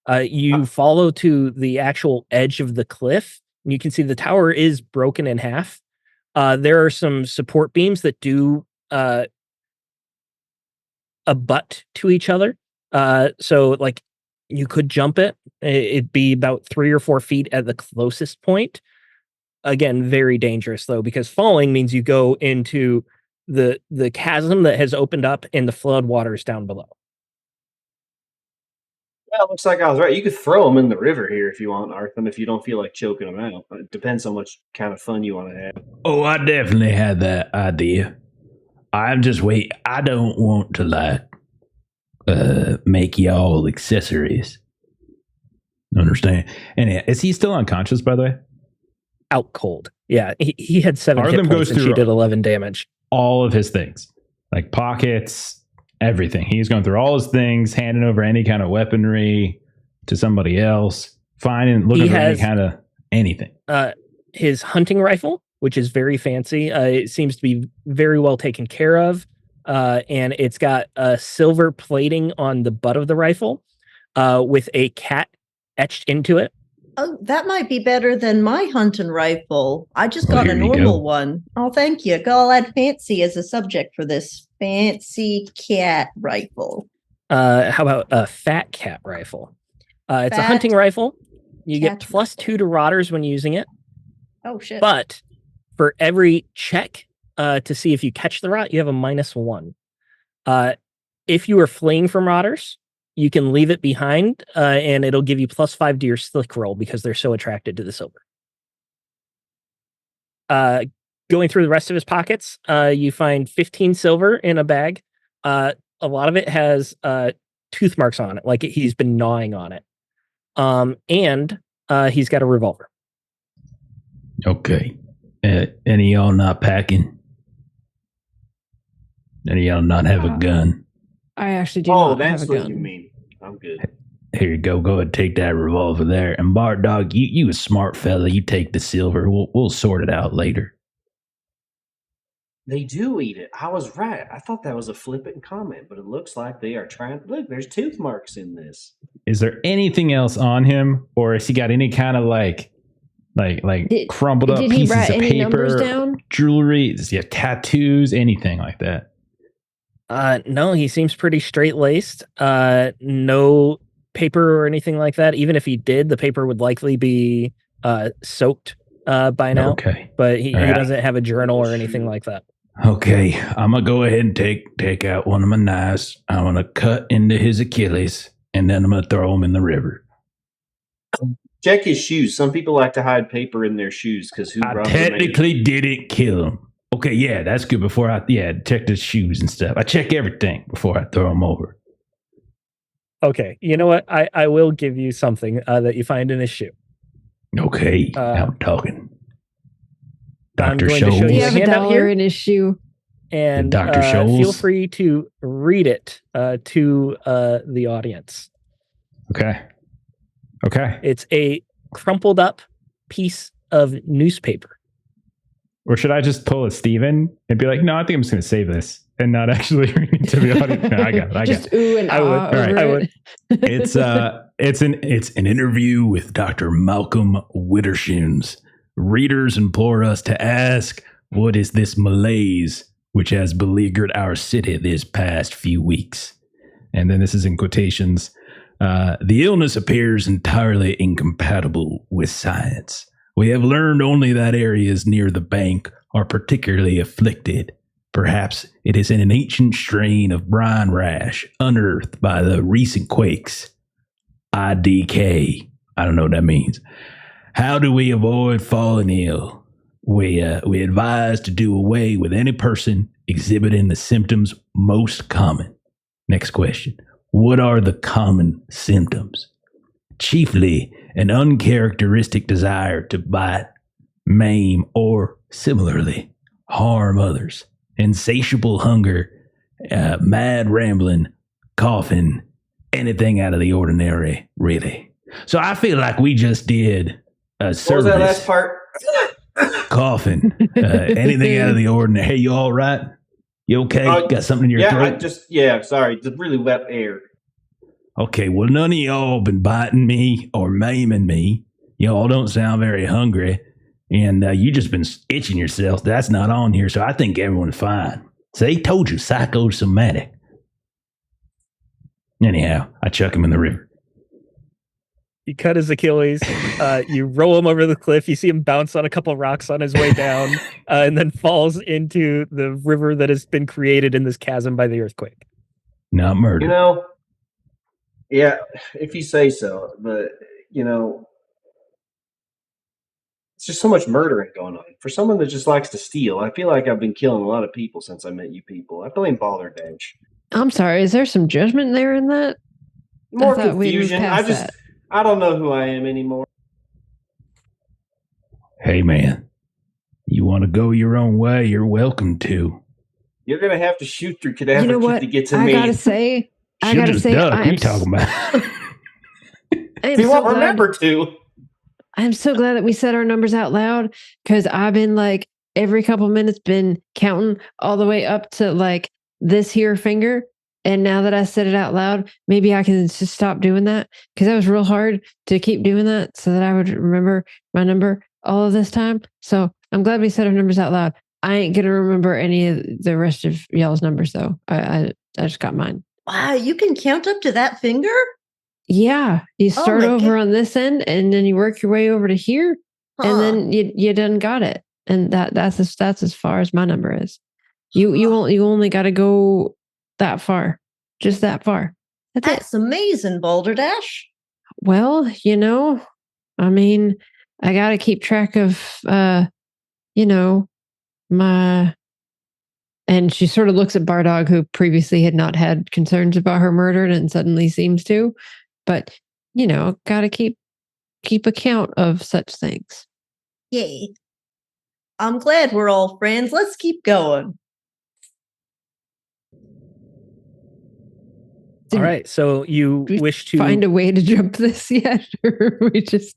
You follow to the actual edge of the cliff, and you can see the tower is broken in half. There are some support beams that do abut to each other. So like you could jump it. It'd be about 3 or 4 feet at the closest point. Again, very dangerous though, because falling means you go into the chasm that has opened up and the flood waters down below. Well, it looks like I was right. You could throw them in the river here if you want, Arthur, if you don't feel like choking them out. It depends on much kind of fun you want to have. Oh, I definitely had that idea. I'm just wait. I don't want to like make y'all accessories. Understand? And is he still unconscious, by the way? Out cold. Yeah, he had 7 hit Arthur points goes and she through did 11 damage. all of his things, like pockets, everything. He's going through all his things, handing over any kind of weaponry to somebody else, looking for any kind of anything. His hunting rifle, which is very fancy. It seems to be very well taken care of. And it's got a silver plating on the butt of the rifle with a cat etched into it. Oh, that might be better than my hunting rifle. I just got a normal one. Oh, thank you. I'll add fancy as a subject for this fancy cat rifle. How about a fat cat rifle? It's a hunting rifle. You get +2 to rotters when using it. Oh, shit. But for every check to see if you catch the rot, you have a -1. If you are fleeing from rotters, you can leave it behind, and it'll give you +5 to your slick roll because they're so attracted to the silver. Going through the rest of his pockets, you find 15 silver in a bag. A lot of it has tooth marks on it, like he's been gnawing on it. And he's got a revolver. Okay. Any of y'all not packing? Any of y'all not have a gun? I actually do not have a gun. Oh, that's what you mean. I'm good. Here you go. Go ahead and take that revolver there. And Bart Dog, you a smart fella. You take the silver. We'll sort it out later. They do eat it. I was right. I thought that was a flippant comment, but it looks like they are trying. Look, there's tooth marks in this. Is there anything else on him, or has he got any kind of like crumpled up pieces of paper, jewelry, tattoos, anything like that? No, he seems pretty straight-laced. No paper or anything like that. Even if he did, the paper would likely be soaked by now. Okay. But he doesn't have a journal or anything like that. Okay, I'm going to go ahead and take out one of my knives. I'm going to cut into his Achilles, and then I'm going to throw him in the river. Check his shoes. Some people like to hide paper in their shoes because I technically didn't kill him. Okay, yeah, that's good. Before check the shoes and stuff. I check everything before I throw them over. Okay, you know what? I will give you something that you find in his shoe. Okay, I'm talking. I'm Dr. going to show He you have a handout $1 here, in his shoe. and Dr. Scholes? Feel free to read it to the audience. Okay. It's a crumpled up piece of newspaper. Or should I just pull a Steven and be like, no, I think I'm just going to save this and not actually read it to the audience? No, I got it. Just ooh and I would. ah over I it. would. It's an interview with Dr. Malcolm Wittershoons. Readers implore us to ask, what is this malaise which has beleaguered our city this past few weeks? And then this is in quotations. The illness appears entirely incompatible with science. We have learned only that areas near the bank are particularly afflicted. Perhaps it is an ancient strain of brine rash unearthed by the recent quakes. IDK. I don't know what that means. How do we avoid falling ill? We advise to do away with any person exhibiting the symptoms most common. Next question. What are the common symptoms? Chiefly an uncharacteristic desire to bite, maim, or similarly harm others. Insatiable hunger, mad rambling, coughing, anything out of the ordinary, really. So I feel like we just did a What was service. that last part? Coughing. Anything out of the ordinary. Hey, you all right? You okay? Got something in your throat? Sorry. Just really wet air. Okay, well, none of y'all been biting me or maiming me. Y'all don't sound very hungry. And you just been itching yourself. That's not on here, so I think everyone's fine. See, told you, psychosomatic. Anyhow, I chuck him in the river. You cut his Achilles. You roll him over the cliff. You see him bounce on a couple rocks on his way down, and then falls into the river that has been created in this chasm by the earthquake. Not murder. You know, yeah, if you say so. But, you know, it's just so much murdering going on. For someone that just likes to steal, I feel like I've been killing a lot of people since I met you people. I blame Balderdash. I'm sorry. Is there some judgment there in that? More I thought we'd moved confusion. past that. I don't know who I am anymore. Hey, man, you want to go your own way? You're welcome to. You're going to have to shoot through Cadaver You know what? to get to I me. gotta say, Duck, what are you talking about? You won't remember to. I'm so glad that we said our numbers out loud, because I've been like every couple minutes been counting all the way up to like this here finger. And now that I said it out loud, maybe I can just stop doing that, because that was real hard to keep doing that so that I would remember my number all of this time. So I'm glad we said our numbers out loud. I ain't going to remember any of the rest of y'all's numbers, though. I just got mine. Wow, you can count up to that finger? Yeah. You start over on this end, and then you work your way over to here, and then you done got it. And that's as far as my number is. You only got to go that far, just that far. That's amazing, Balderdash. Well, you know, I mean, I got to keep track of, you know, my. And she sort of looks at Bardog, who previously had not had concerns about her murdered and suddenly seems to. But, you know, got to keep account of such things. Yay. I'm glad we're all friends. Let's keep going. All right. So you wish to find a way to jump this yet? Or we just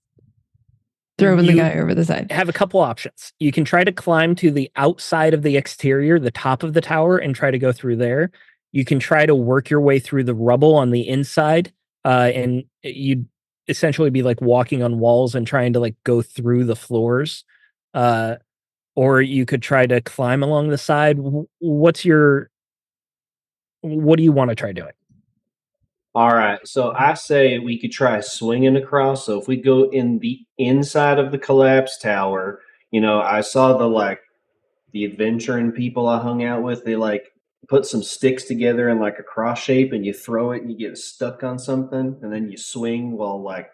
throwing the guy over the side? Have a couple options. You can try to climb to the outside of the exterior, the top of the tower, and try to go through there. You can try to work your way through the rubble on the inside, and you'd essentially be like walking on walls and trying to like go through the floors. Or you could try to climb along the side. What do you want to try doing? All right, so I say we could try swinging across. So if we go in the inside of the collapsed tower, you know, I saw the adventuring people I hung out with. They like put some sticks together in like a cross shape, and you throw it, and you get stuck on something, and then you swing while like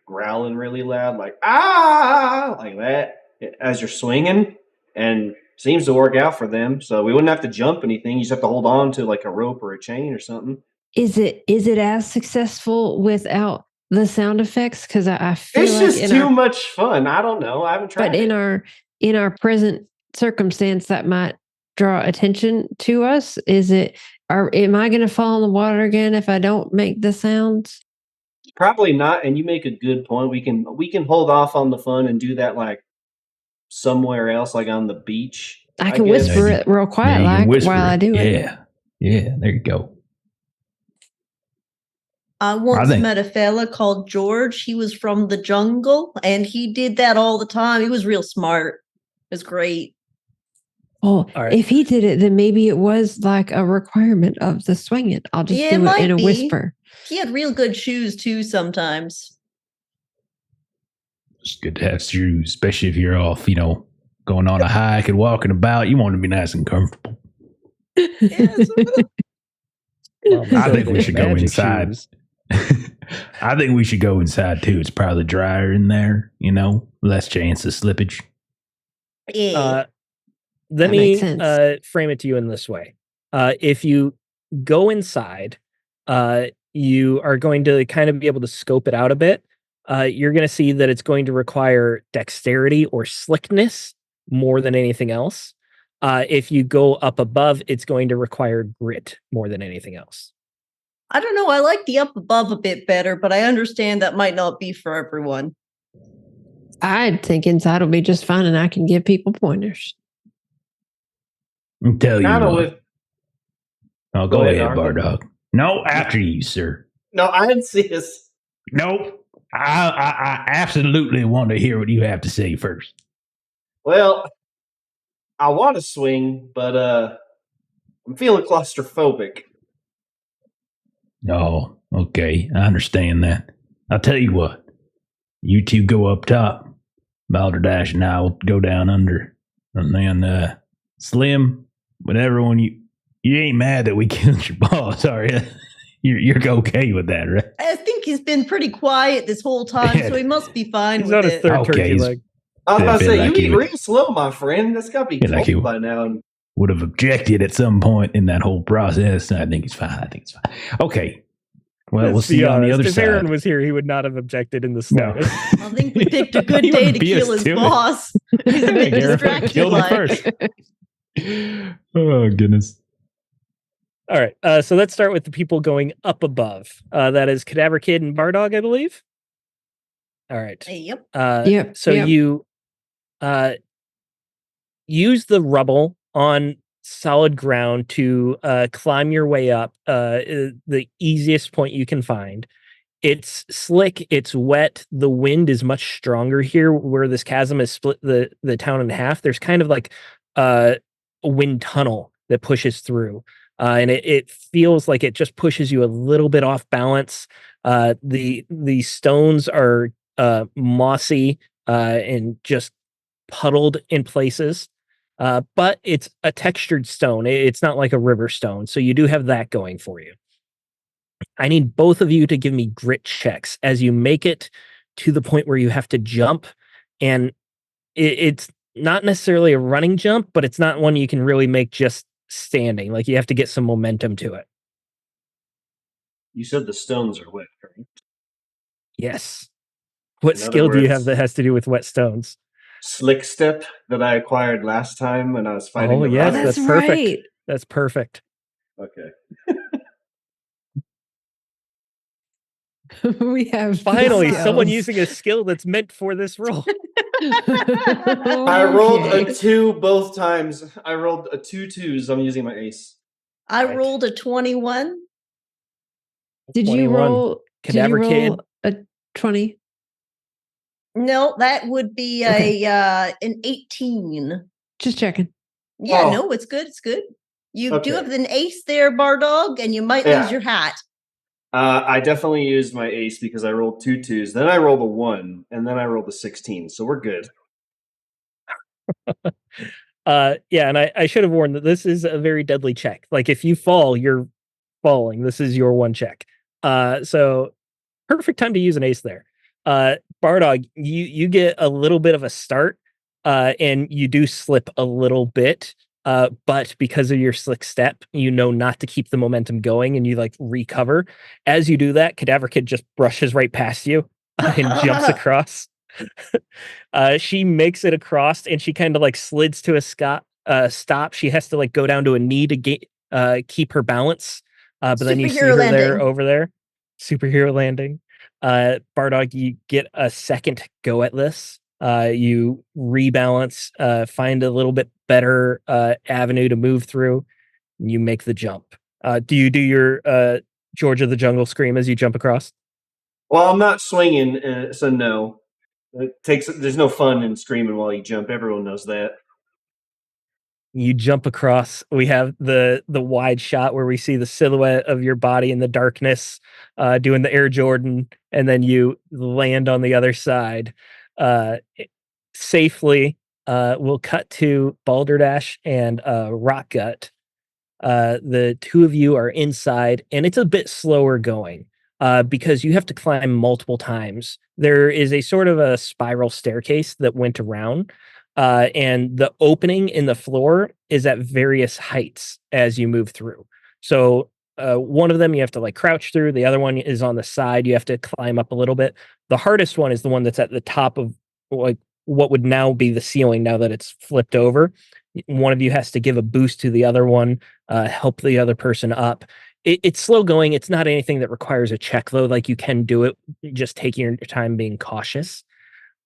growling really loud, like like that as you're swinging, and seems to work out for them. So we wouldn't have to jump anything. You just have to hold on to like a rope or a chain or something. Is it as successful without the sound effects? Because I feel it's like just too much fun. I don't know. I haven't tried. But in our present circumstance, that might draw attention to us. Am I going to fall in the water again if I don't make the sounds? Probably not. And you make a good point. We can hold off on the fun and do that like somewhere else, like on the beach. I can whisper it real quiet, while I do it. Yeah. There you go. I once met a fella called George. He was from the jungle, and he did that all the time. He was real smart. It was great. Well, if he did it, then maybe it was like a requirement of the swing it. I'll just do it in a whisper. He had real good shoes too sometimes. It's good to have shoes, especially if you're off, you know, going on a hike and walking about. You want to be nice and comfortable. I think we should go inside. I think we should go inside too. It's probably drier in there, you know, less chance of slippage. Let me frame it to you in this way. If you go inside, you are going to kind of be able to scope it out a bit. You're going to see that it's going to require dexterity or slickness more than anything else. If you go up above, it's going to require grit more than anything else. I don't know. I like the up above a bit better, but I understand that might not be for everyone. I think inside will be just fine, and I can give people pointers. I'll tell you Kind of what. with. Oh, go ahead, Bardog. No, after you, sir. No, I insist. Nope. I absolutely want to hear what you have to say first. Well, I want to swing, but I'm feeling claustrophobic. Oh, okay. I understand that. I'll tell you what. You two go up top. Balderdash and I will go down under. And then Slim, with everyone, you ain't mad that we killed your boss, are you? You're okay with that, right? I think he's been pretty quiet this whole time, so he must be fine He's with on his it. third Okay, turkey he's- leg. I was about to say, Like you he eat would- real slow, my friend. That's got to be Yeah, like cold he- by now. Would have objected at some point in that whole process. I think it's fine. Okay. Well, we'll Let's be see you on the honest, other if side. Aaron was here, he would not have objected in the No. slightest. I think we picked a good He day would to beat kill us his to it. boss. He's a bit Aaron distracted. killed him Like. first. Oh, goodness. All right. So let's start with the people going up above. That is Cadaver Kid and Bardog, I believe. All right. Yep. Yep, So yep. you use the rubble on solid ground to climb your way up. The easiest point you can find. It's slick. It's wet. The wind is much stronger here, where this chasm has split the town in half. There's kind of like a wind tunnel that pushes through. And it feels like it just pushes you a little bit off balance. The stones are mossy and just puddled in places. But it's a textured stone. It's not like a river stone. So you do have that going for you. I need both of you to give me grit checks as you make it to the point where you have to jump. And it's not necessarily a running jump, but it's not one you can really make just standing. Like you have to get some momentum to it. You said the stones are wet, right? Yes. What In other skill do you have words- that has to do with wet stones? Slick step that I acquired last time when I was fighting. Oh, the yes, Oh, robbers. that's perfect. That's perfect. Okay. We have Finally, skills. someone using a skill that's meant for this role. I rolled Okay. a 2 both times. I rolled a 2 2s. I'm using my ace. I Right. rolled a 21. Did you 21. roll? Cadaver did you roll a 20? No, that would be Okay. an 18. Just checking. Yeah, Oh. no, it's good. It's good. You Okay. do have an ace there, Bardog, and you might Yeah. lose your hat. I definitely used my ace because I rolled 2 2s. Then I rolled a 1, and then I rolled a 16. So we're good. Yeah, and I should have warned that this is a very deadly check. Like if you fall, you're falling. This is your one check. So perfect time to use an ace there. Bardog, you get a little bit of a start, and you do slip a little bit. But because of your slick step, you know not to keep the momentum going, and you like recover. As you do that, Cadaver Kid just brushes right past you and jumps across. She makes it across, and she kind of like slids to a stop. She has to like go down to a knee to keep her balance. But then you see her Superhero there landing. over there. Superhero landing. Bardog, you get a second go at this. You rebalance, find a little bit better avenue to move through. And you make the jump. Do you do your George of the Jungle scream as you jump across? Well, I'm not swinging, so no. There's no fun in screaming while you jump. Everyone knows that. You jump across. We have the wide shot where we see the silhouette of your body in the darkness, doing the Air Jordan, and then you land on the other side safely. We'll cut to Balderdash and Rockgut. The two of you are inside, and it's a bit slower going because you have to climb multiple times. There is a sort of a spiral staircase that went around, and the opening in the floor is at various heights as you move through. So one of them you have to like crouch through. The other one is on the side. You have to climb up a little bit. The hardest one is the one that's at the top of like what would now be the ceiling now that it's flipped over. One of you has to give a boost to the other one, help the other person up, It's slow going. It's not anything that requires a check though. Like you can do it, just taking your time, being cautious.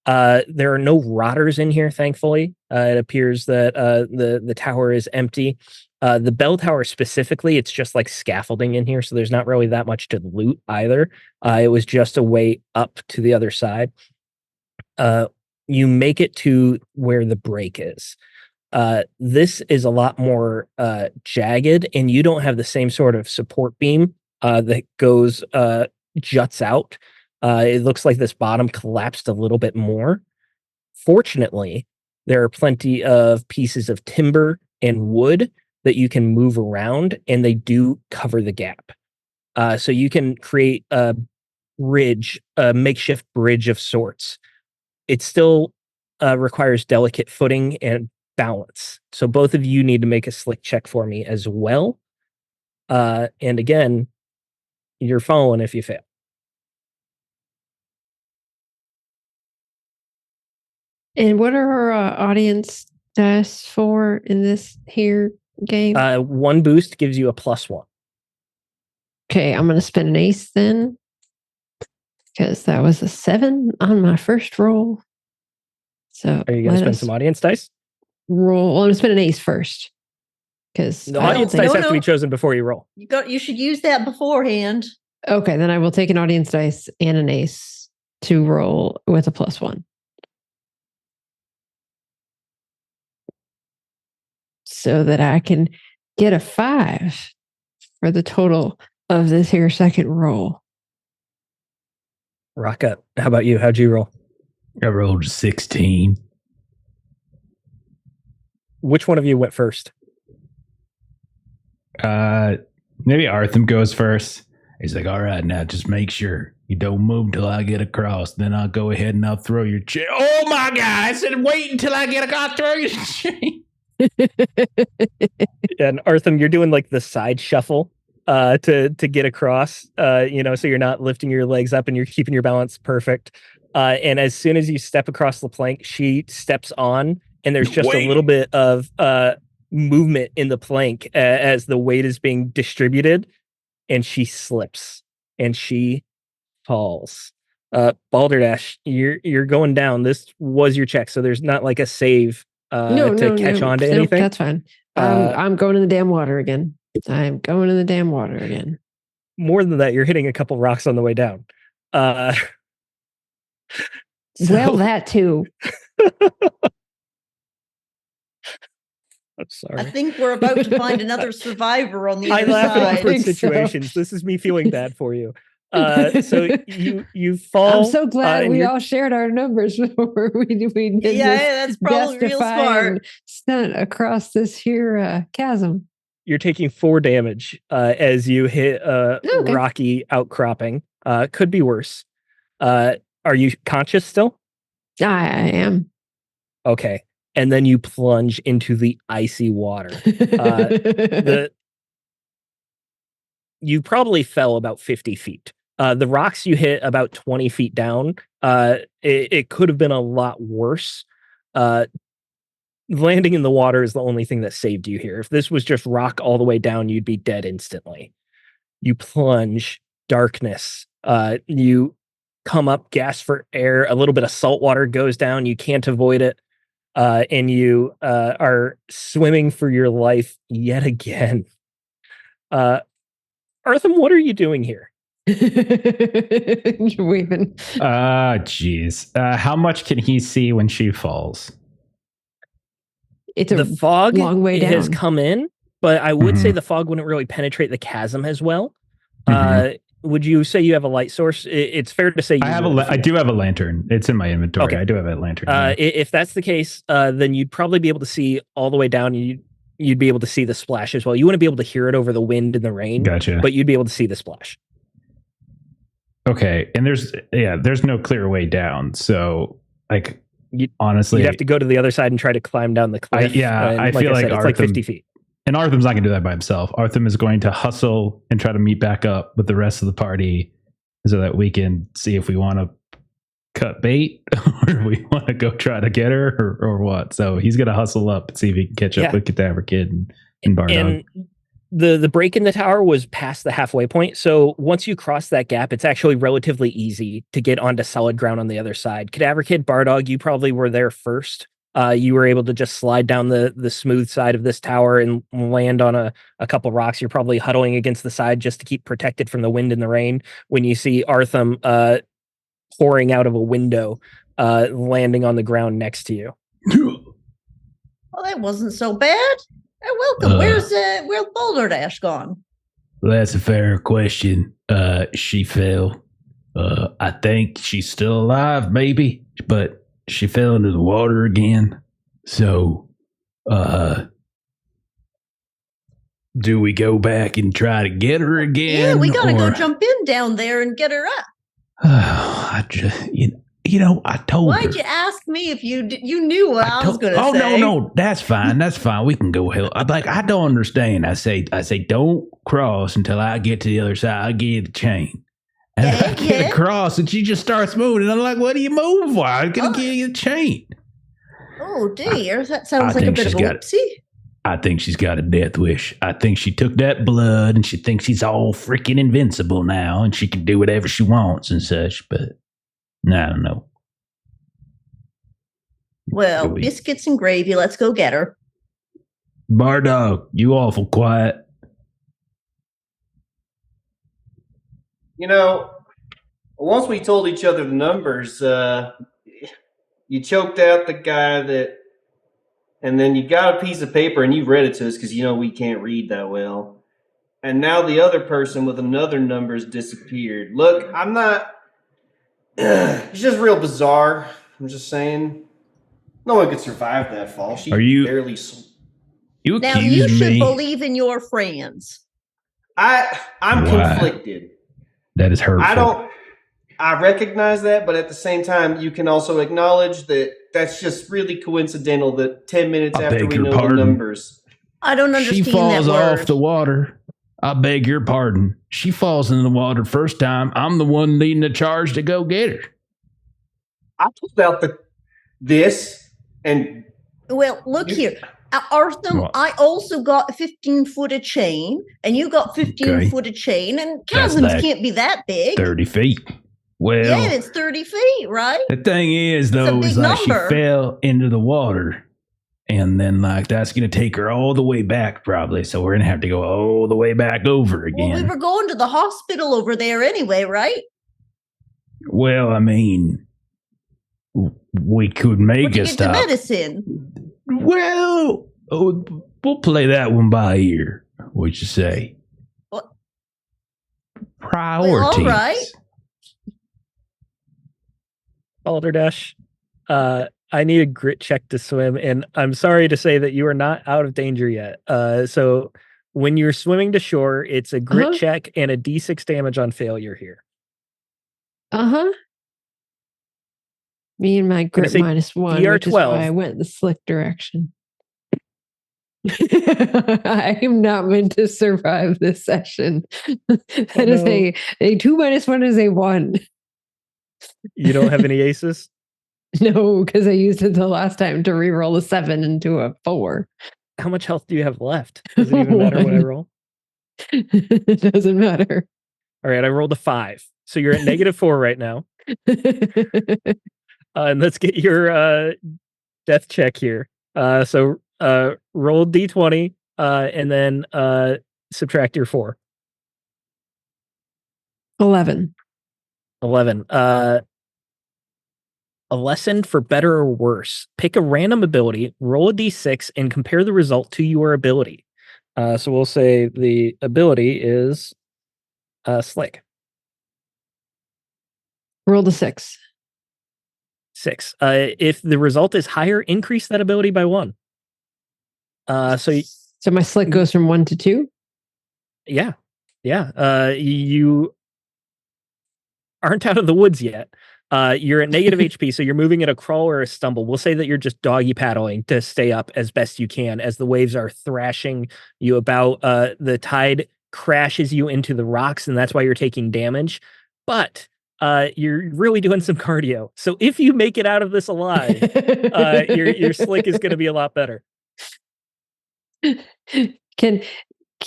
There are no rotters in here, thankfully. It appears that the tower is empty. The bell tower specifically, it's just like scaffolding in here, so there's not really that much to loot either. It was just a way up to the other side. You make it to where the break is. This is a lot more jagged, and you don't have the same sort of support beam that goes juts out. It looks like this bottom collapsed a little bit more. Fortunately, there are plenty of pieces of timber and wood that you can move around, and they do cover the gap. So you can create a bridge, a makeshift bridge of sorts. It still requires delicate footing and balance. So both of you need to make a slick check for me as well. And again, you're following if you fail. And what are our audience dice for in this here game? One boost gives you a +1. Okay, I'm going to spend an ace then, because that was a 7 on my first roll. So are you going to spend some audience dice? Roll. Well, I'm going to spend an ace first, because the audience dice have to be chosen before you roll. You should use that beforehand. Okay, then I will take an audience dice and an ace to roll with a +1. So that I can get a 5 for the total of this here second roll. Rock up. How about you? How'd you roll? I rolled 16. Which one of you went first? Maybe Arthur goes first. He's like, all right, now just make sure you don't move until I get across. Then I'll go ahead and I'll throw your chain. Oh my God, I said wait until I get across, throw your chain. And Arthur, you're doing like the side shuffle to get across, so you're not lifting your legs up and you're keeping your balance perfect. And as soon as you step across the plank, she steps on, and there's just a little bit of movement in the plank as the weight is being distributed, and she slips and she falls. Balderdash, you're going down. This was your check, so there's not like a save to catch on to anything. That's fine. I'm going in the damn water again. I'm going in the damn water again. More than that, you're hitting a couple rocks on the way down. Well, that too. I'm sorry. I think we're about to find another survivor on the I other laugh at side. awkward situations. This is me feeling bad for you. So you fall. I'm so glad we all shared our numbers before we did that's probably real smart. Stunt across this here chasm. You're taking 4 damage as you hit a rocky outcropping. Could be worse. Are you conscious still? I am. Okay. And then you plunge into the icy water. You probably fell about 50 feet. The rocks you hit about 20 feet down. It could have been a lot worse. Landing in the water is the only thing that saved you here. If this was just rock all the way down, you'd be dead instantly. You plunge, darkness. You come up, gasp for air. A little bit of salt water goes down. You can't avoid it. And you are swimming for your life yet again. Arthur, what are you doing here? You're waving. Jeez. How much can he see when she falls? It's the fog long way down. Has come in, but I would say the fog wouldn't really penetrate the chasm as well. Would you say you have a light source? It's fair to say you I do have a lantern. It's in my inventory. Okay. I do have a lantern. If that's the case, then you'd probably be able to see all the way down. You'd be able to see the splash as well. You wouldn't be able to hear it over the wind and the rain. Gotcha. But you'd be able to see the splash. Okay, and there's no clear way down. So honestly, you'd have to go to the other side and try to climb down the cliff. I feel like it's like 50 feet. And Arthur's not going to do that by himself. Arthur is going to hustle and try to meet back up with the rest of the party so that we can see if we want to cut bait or we want to go try to get her or what. So he's going to hustle up and see if he can catch up with Cadaver Kid and Bardog. And the break in the tower was past the halfway point. So once you cross that gap, it's actually relatively easy to get onto solid ground on the other side. Cadaver Kid, Bardog, you probably were there first. You were able to just slide down the smooth side of this tower and land on a couple rocks. You're probably huddling against the side just to keep protected from the wind and the rain when you see Artham pouring out of a window, landing on the ground next to you. Well, that wasn't so bad. Welcome. Where's Balderdash gone? Well, that's a fair question. She fell. I think she's still alive, maybe, but she fell into the water again. So, do we go back and try to get her again? Yeah, we gotta go jump in down there and get her up. I just, I told her. Why'd you ask me if you knew what I was going to say? Oh, no, that's fine. That's fine. We can go help. I don't understand. I say, don't cross until I get to the other side. I'll give you the chain. And I get across, and she just starts moving. And I'm like, what do you move for? I'm going to give you the chain. Oh, dear. That sounds like a bit of a whoopsie. I think she's got a death wish. I think she took that blood, and she thinks she's all freaking invincible now, and she can do whatever she wants and such, but I don't know. Well, biscuits and gravy. Let's go get her. Bardog, you awful quiet. Once we told each other the numbers, you choked out the guy and then you got a piece of paper and you read it to us because we can't read that well. And now the other person with another number's disappeared. Look, I'm not. It's just real bizarre. I'm just saying. No one could survive that fall. She barely. You now you should believe in your friends. I'm conflicted. That is hurtful. I recognize that, but at the same time, you can also acknowledge that that's just really coincidental that 10 minutes after we know the numbers. I don't understand she falls that word. Off the water. I beg your pardon. She falls in the water first time. I'm the one leading the charge to go get her. I pulled out this and... Well, look here. Artham, I also got a 15-foot of chain, and you got 15-foot of chain, and chasms can't be that big. 30 feet. Well, yeah, it's 30 feet, right? The thing is, though, is like she fell into the water, and then that's going to take her all the way back, probably. So we're going to have to go all the way back over again. Well, we were going to the hospital over there anyway, right? Well, I mean, we could make a stop. Get the medicine. Well, we'll play that one by ear. What'd you say? What? Priorities. Well, all right. Balderdash, I need a grit check to swim, and I'm sorry to say that you are not out of danger yet. So when you're swimming to shore, it's a grit check and a D6 damage on failure here. Me and my grit -1, DR12. which is why I went the slick direction. I am not meant to survive this session. That is a 2 -1 is a 1. You don't have any aces? No, because I used it the last time to reroll a 7 into a 4. How much health do you have left? Does it even matter what I roll? It doesn't matter. All right, I rolled a 5. So you're at -4 right now. And let's get your death check here. So roll D20 and then subtract your 4. 11. 11. A lesson for better or worse. Pick a random ability, roll a D6, and compare the result to your ability. So we'll say the ability is Slick. Roll the 6. 6. If the result is higher, increase that ability by 1. So my Slick goes from 1 to 2? Yeah. You aren't out of the woods yet. You're at negative HP, so you're moving at a crawl or a stumble. We'll say that you're just doggy paddling to stay up as best you can as the waves are thrashing you about. The tide crashes you into the rocks, and that's why you're taking damage. But you're really doing some cardio. So if you make it out of this alive, your Slick is going to be a lot better. Can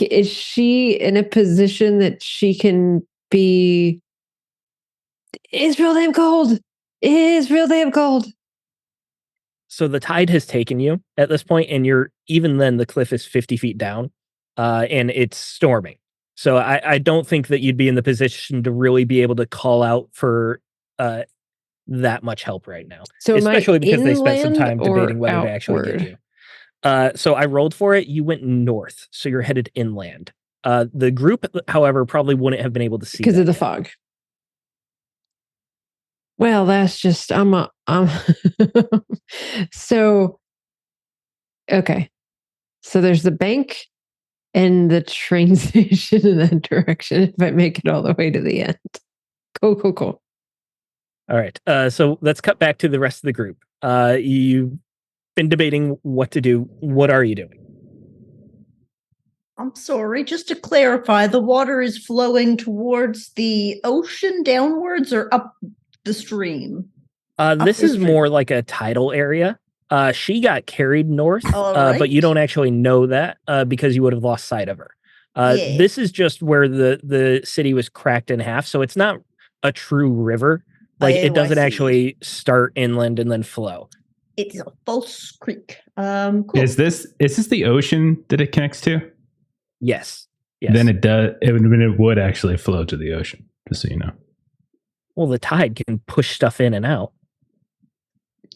is she in a position that she can be? It's real damn cold. It is real damn cold. So the tide has taken you at this point, and even then the cliff is 50 feet down, and it's storming. So I don't think that you'd be in the position to really be able to call out for that much help right now. So especially because they spent some time inland or debating whether to actually get outward? you. So I rolled for it. You went north, so you're headed inland. The group, however, probably wouldn't have been able to see Because that of the yet. fog. Well, that's just I'm so okay. So there's the bank and the train station in that direction. If I make it all the way to the end, cool. All right. So let's cut back to the rest of the group. You've been debating what to do. What are you doing? I'm sorry, just to clarify, the water is flowing towards the ocean downwards or up the stream? This is more like a tidal area. She got carried north, but you don't actually know that because you would have lost sight of her. Yeah. This is just where the city was cracked in half, so it's not a true river. Like it doesn't actually start inland and then flow. It's a false creek. Cool. Is this the ocean that it connects to? Yes. Then it would actually flow to the ocean, just so you know. Well, the tide can push stuff in and out.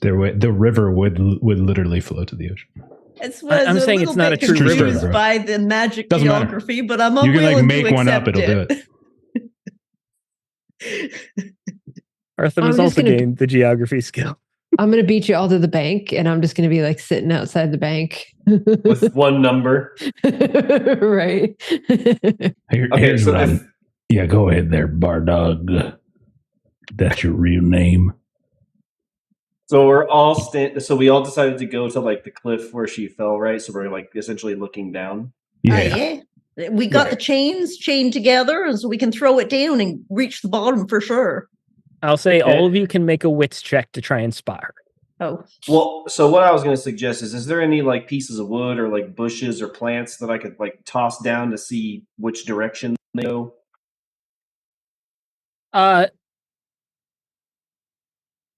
The river would literally flow to the ocean. I'm saying it's not a true river by the magic Doesn't geography, matter. but I'm you can unwilling make to one up; it'll do it. Arthur has also gained the geography skill. I'm going to beat you all to the bank, and I'm just going to be like sitting outside the bank with one number. Right. Here's so yeah, go ahead there, Bardog. That's your real name. So we're all so we all decided to go to like the cliff where she fell, right? So we're like essentially looking down. Yeah. We got the chains chained together, so we can throw it down and reach the bottom for sure. I'll say all of you can make a wits check to try and spot her. Oh. Well, so what I was going to suggest is there any like pieces of wood or like bushes or plants that I could like toss down to see which direction they go?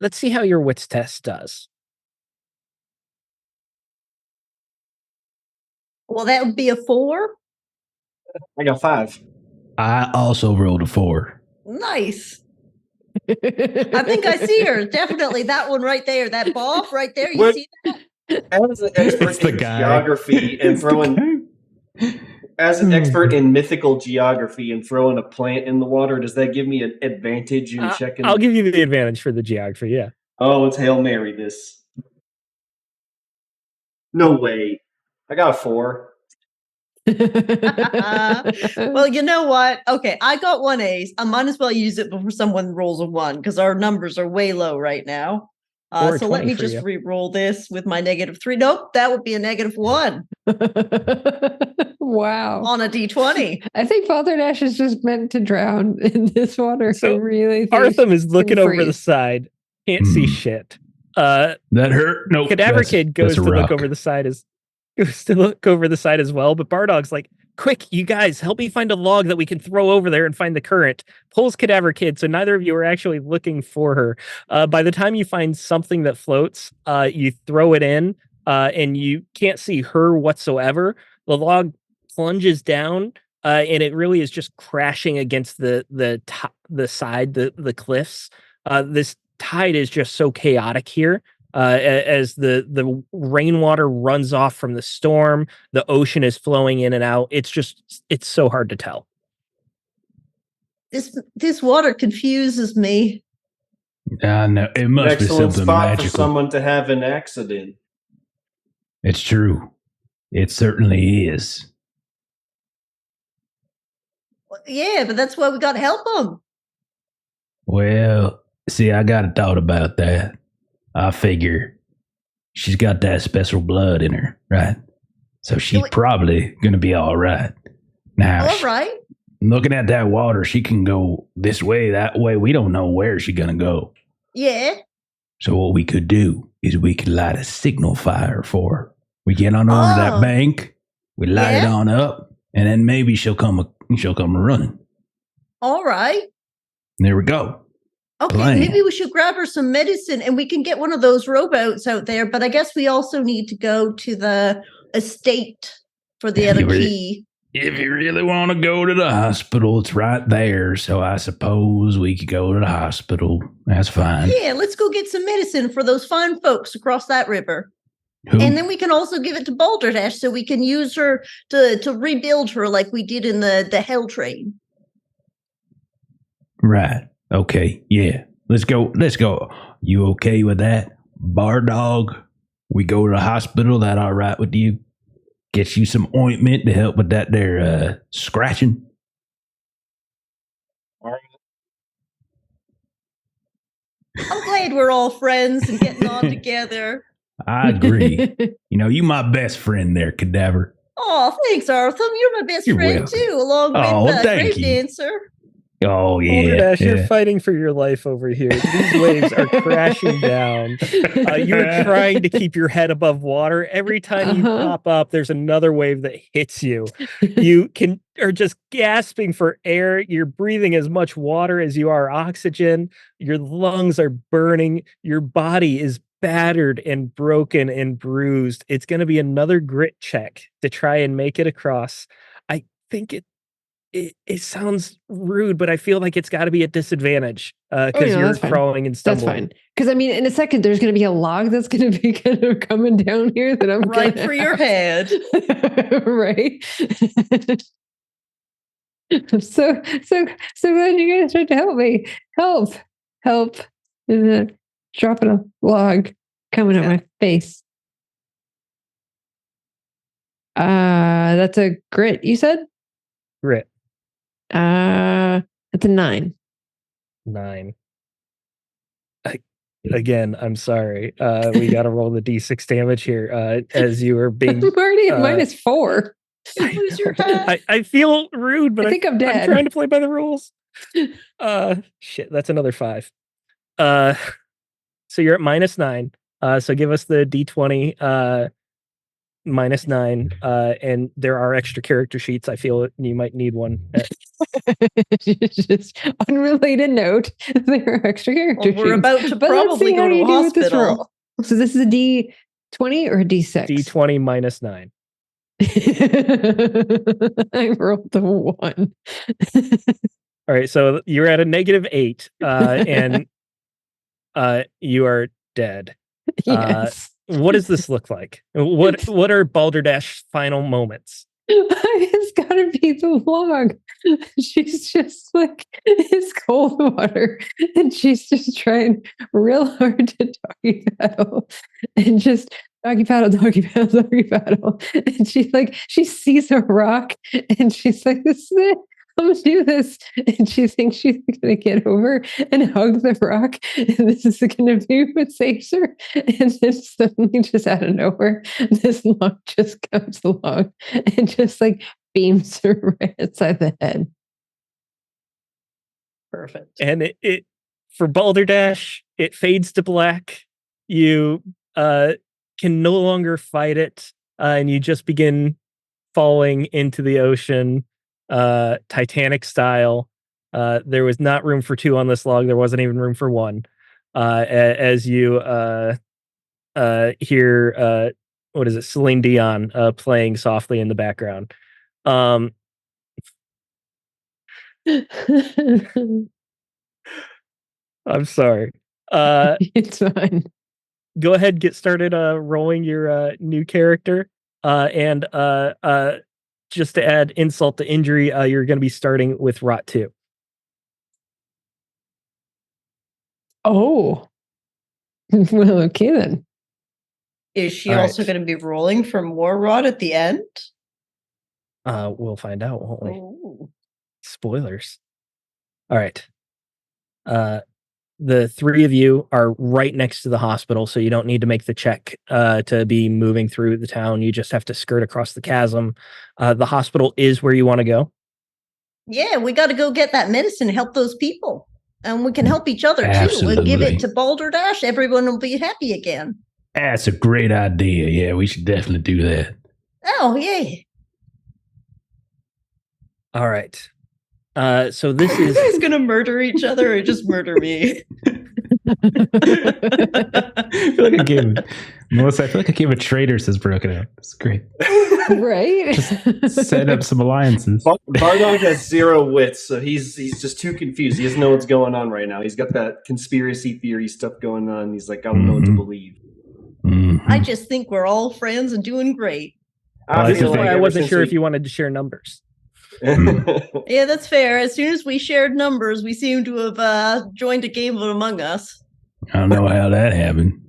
Let's see how your wits test does. Well, that would be a 4. I got 5. I also rolled a 4. Nice. I think I see her. Definitely that one right there. That Bob right there. You see that? As an expert in geography and throwing... As an expert in mythical geography and throwing a plant in the water, does that give me an advantage in checking? I'll give you the advantage for the geography, yeah. Oh, let's Hail Mary this. No way. I got a 4. Well, you know what? Okay, I got 1 ace. I might as well use it before someone rolls a 1 because our numbers are way low right now. So let me just re-roll this with my -3. Nope, that would be a -1. Wow. On a D20. I think Father Dash is just meant to drown in this water. So I really think Arthur is looking over the side. Can't see shit. That hurt? Nope. Cadaver Kid goes to look over the side as well, but Bardog's like, quick, you guys, help me find a log that we can throw over there and find the current. Pulls Cadaver Kid, so neither of you are actually looking for her. By the time you find something that floats, you throw it in, and you can't see her whatsoever. The log plunges down, and it really is just crashing against the side, the cliffs. This tide is just so chaotic here. As the rainwater runs off from the storm, the ocean is flowing in and out. It's so hard to tell. This water confuses me. No, it must be something magical. For someone to have an accident. It's true. It certainly is. Well, yeah, but that's why we got to help them. Well, see, I got a thought about that. I figure she's got that special blood in her, right? So she's probably going to be all right. Now, all right. Looking at that water, she can go this way, that way. We don't know where she's going to go. Yeah. So what we could do is we could light a signal fire for her. We get on over that bank. We light it on up. and then maybe she'll come running. All right. There we go. Okay, maybe we should grab her some medicine and we can get one of those rowboats out there. But I guess we also need to go to the estate for the other key. If you really want to go to the hospital, it's right there. So I suppose we could go to the hospital. That's fine. Yeah, let's go get some medicine for those fine folks across that river. Who? And then we can also give it to Balderdash so we can use her to rebuild her like we did in the Hell Train. Right. Okay. Yeah. Let's go. You okay with that? Bar dog, we go to the hospital. That all right with you? Get you some ointment to help with that there scratching. I'm glad we're all friends and getting on together. I agree. You my best friend there, Cadaver. Oh, thanks, Arthur. You're my best friend welcome. too, along with Grave Dancer. Oh, yeah. Balderdash, you're fighting for your life over here. These waves are crashing down. You're trying to keep your head above water. Every time you pop up, there's another wave that hits you. You are just gasping for air. You're breathing as much water as you are oxygen. Your lungs are burning. Your body is battered and broken and bruised. It's going to be another grit check to try and make it across. I think it sounds rude, but I feel like it's got to be a disadvantage because you're crawling and stumbling. That's fine. Because I mean, in a second, there's going to be a log that's going to be kind of coming down here that I'm right for your head, right? so glad you guys tried to help me. Help! And then dropping a log coming at my face. That's a grit. You said grit. It's a 9. 9. Again, I'm sorry. We got to roll the d6 damage here. As you are being, I'm already at -4. I feel rude, but I think I'm dead. I'm trying to play by the rules. Shit, that's another 5. So you're at -9. So give us the d20. -9, and there are extra character sheets. I feel you might need one. Just unrelated note, there are extra character sheets. We're about to probably go to a hospital. So this is a D20 or a D6? D20 -9. I rolled a 1. All right, so you're at a -8, and you are dead. Yes. What does this look like? What are Balderdash's final moments? It's gotta be the log. She's just like, it's cold water, and she's just trying real hard to doggy paddle, and just doggy paddle, and she sees a rock, and she's like, "This is it. I'm gonna do this," and she thinks she's gonna get over and hug the rock, and this is gonna be what saves her. And then suddenly, just out of nowhere, this log just comes along and just like beams her right inside the head. Perfect. And it for Balderdash, it fades to black. You can no longer fight it, and you just begin falling into the ocean. Titanic style. There was not room for 2 on this log. There wasn't even room for 1. As you hear what is it, Celine Dion playing softly in the background. I'm sorry. It's fine. Go ahead, get started rolling your new character. And just to add insult to injury, you're going to be starting with Rot 2. Oh. Well, okay then. Is she also going to be rolling for more Rot at the end? We'll find out, won't we? Ooh. Spoilers. All right. The 3 of you are right next to the hospital, so you don't need to make the check to be moving through the town. You just have to skirt across the chasm. The hospital is where you want to go. Yeah, we got to go get that medicine and help those people. And we can help each other, Absolutely. too. We'll give it to Balderdash. Everyone will be happy again. That's a great idea. Yeah, we should definitely do that. Oh, yeah. All right. So this You is guys gonna murder each other or just murder me? I feel like I gave Melissa. I feel like I gave a traitor says broken out. It's great. Right. Just set up some alliances. Bardog has 0 wits, so he's just too confused. He doesn't know what's going on right now. He's got that conspiracy theory stuff going on. He's like, I don't know what to believe. I just think we're all friends and doing great. This is why I wasn't sure if you wanted to share numbers. Yeah, that's fair. As soon as we shared numbers, we seem to have joined a game of Among Us. I don't know how that happened.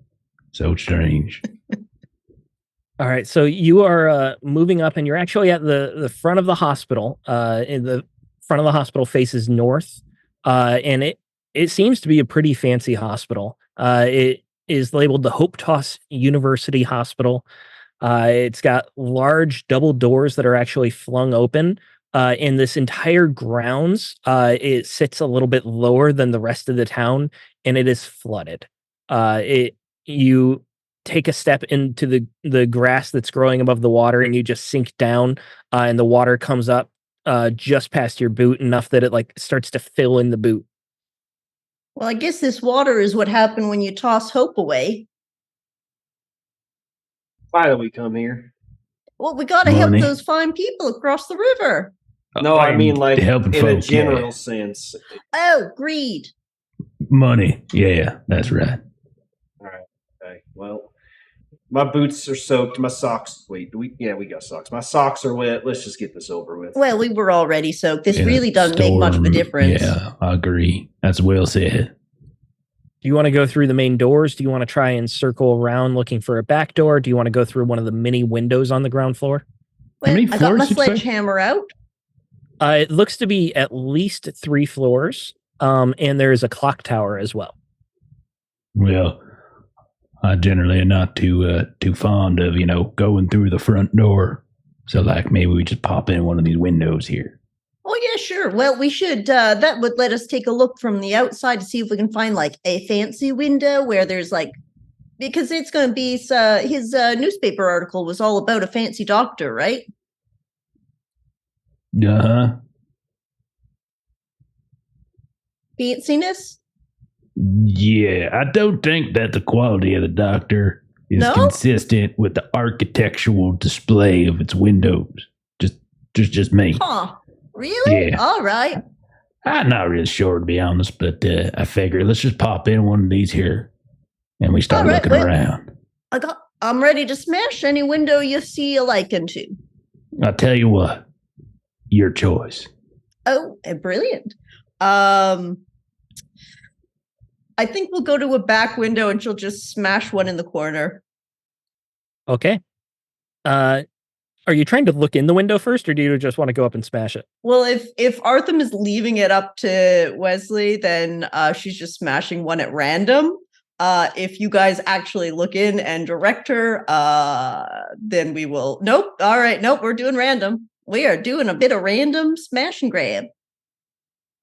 So strange. All right, so you are moving up, and you're actually at the front of the hospital. In the front of the hospital faces north, and it seems to be a pretty fancy hospital. It is labeled the Hope Toss University Hospital. It's got large double doors that are actually flung open. In this entire grounds, it sits a little bit lower than the rest of the town, and it is flooded. You take a step into the grass that's growing above the water, and you just sink down, and the water comes up just past your boot enough that it like starts to fill in the boot. Well, I guess this water is what happened when you toss hope away. Why do we come here? Well, we got to help those fine people across the river. No, I mean like helping in a folk, general sense. Oh, greed. Money. Yeah, that's right. All right. Okay. Well, my boots are soaked. My socks. Wait, we got socks. My socks are wet. Let's just get this over with. Well, we were already soaked. This really doesn't make much of a difference. Yeah, I agree. That's well said. Do you want to go through the main doors? Do you want to try and circle around looking for a back door? Do you want to go through one of the many windows on the ground floor? Well, I got my sledgehammer out. It looks to be at least 3 floors, and there is a clock tower as well. Well, I generally am not too fond of going through the front door. So like maybe we just pop in one of these windows here. Oh yeah, sure. Well, we should. That would let us take a look from the outside to see if we can find like a fancy window where there's like, because it's going to be his newspaper article was all about a fancy doctor, right? Uh-huh. Fanciness? Yeah, I don't think that the quality of the doctor is consistent with the architectural display of its windows. Just me. Huh. Really? Yeah. All right. I'm not really sure, to be honest, but I figure let's just pop in one of these here and we start looking around. I'm ready to smash any window you see a liking to. I'll tell you what. Your choice. Oh, brilliant. I think we'll go to a back window and she'll just smash one in the corner. Okay. Are you trying to look in the window first, or do you just want to go up and smash it? Well, if Artham is leaving it up to Weslee, then she's just smashing one at random. If you guys actually look in and direct her, then we will. Nope. All right. Nope. We're doing random. We are doing a bit of random smash and grab.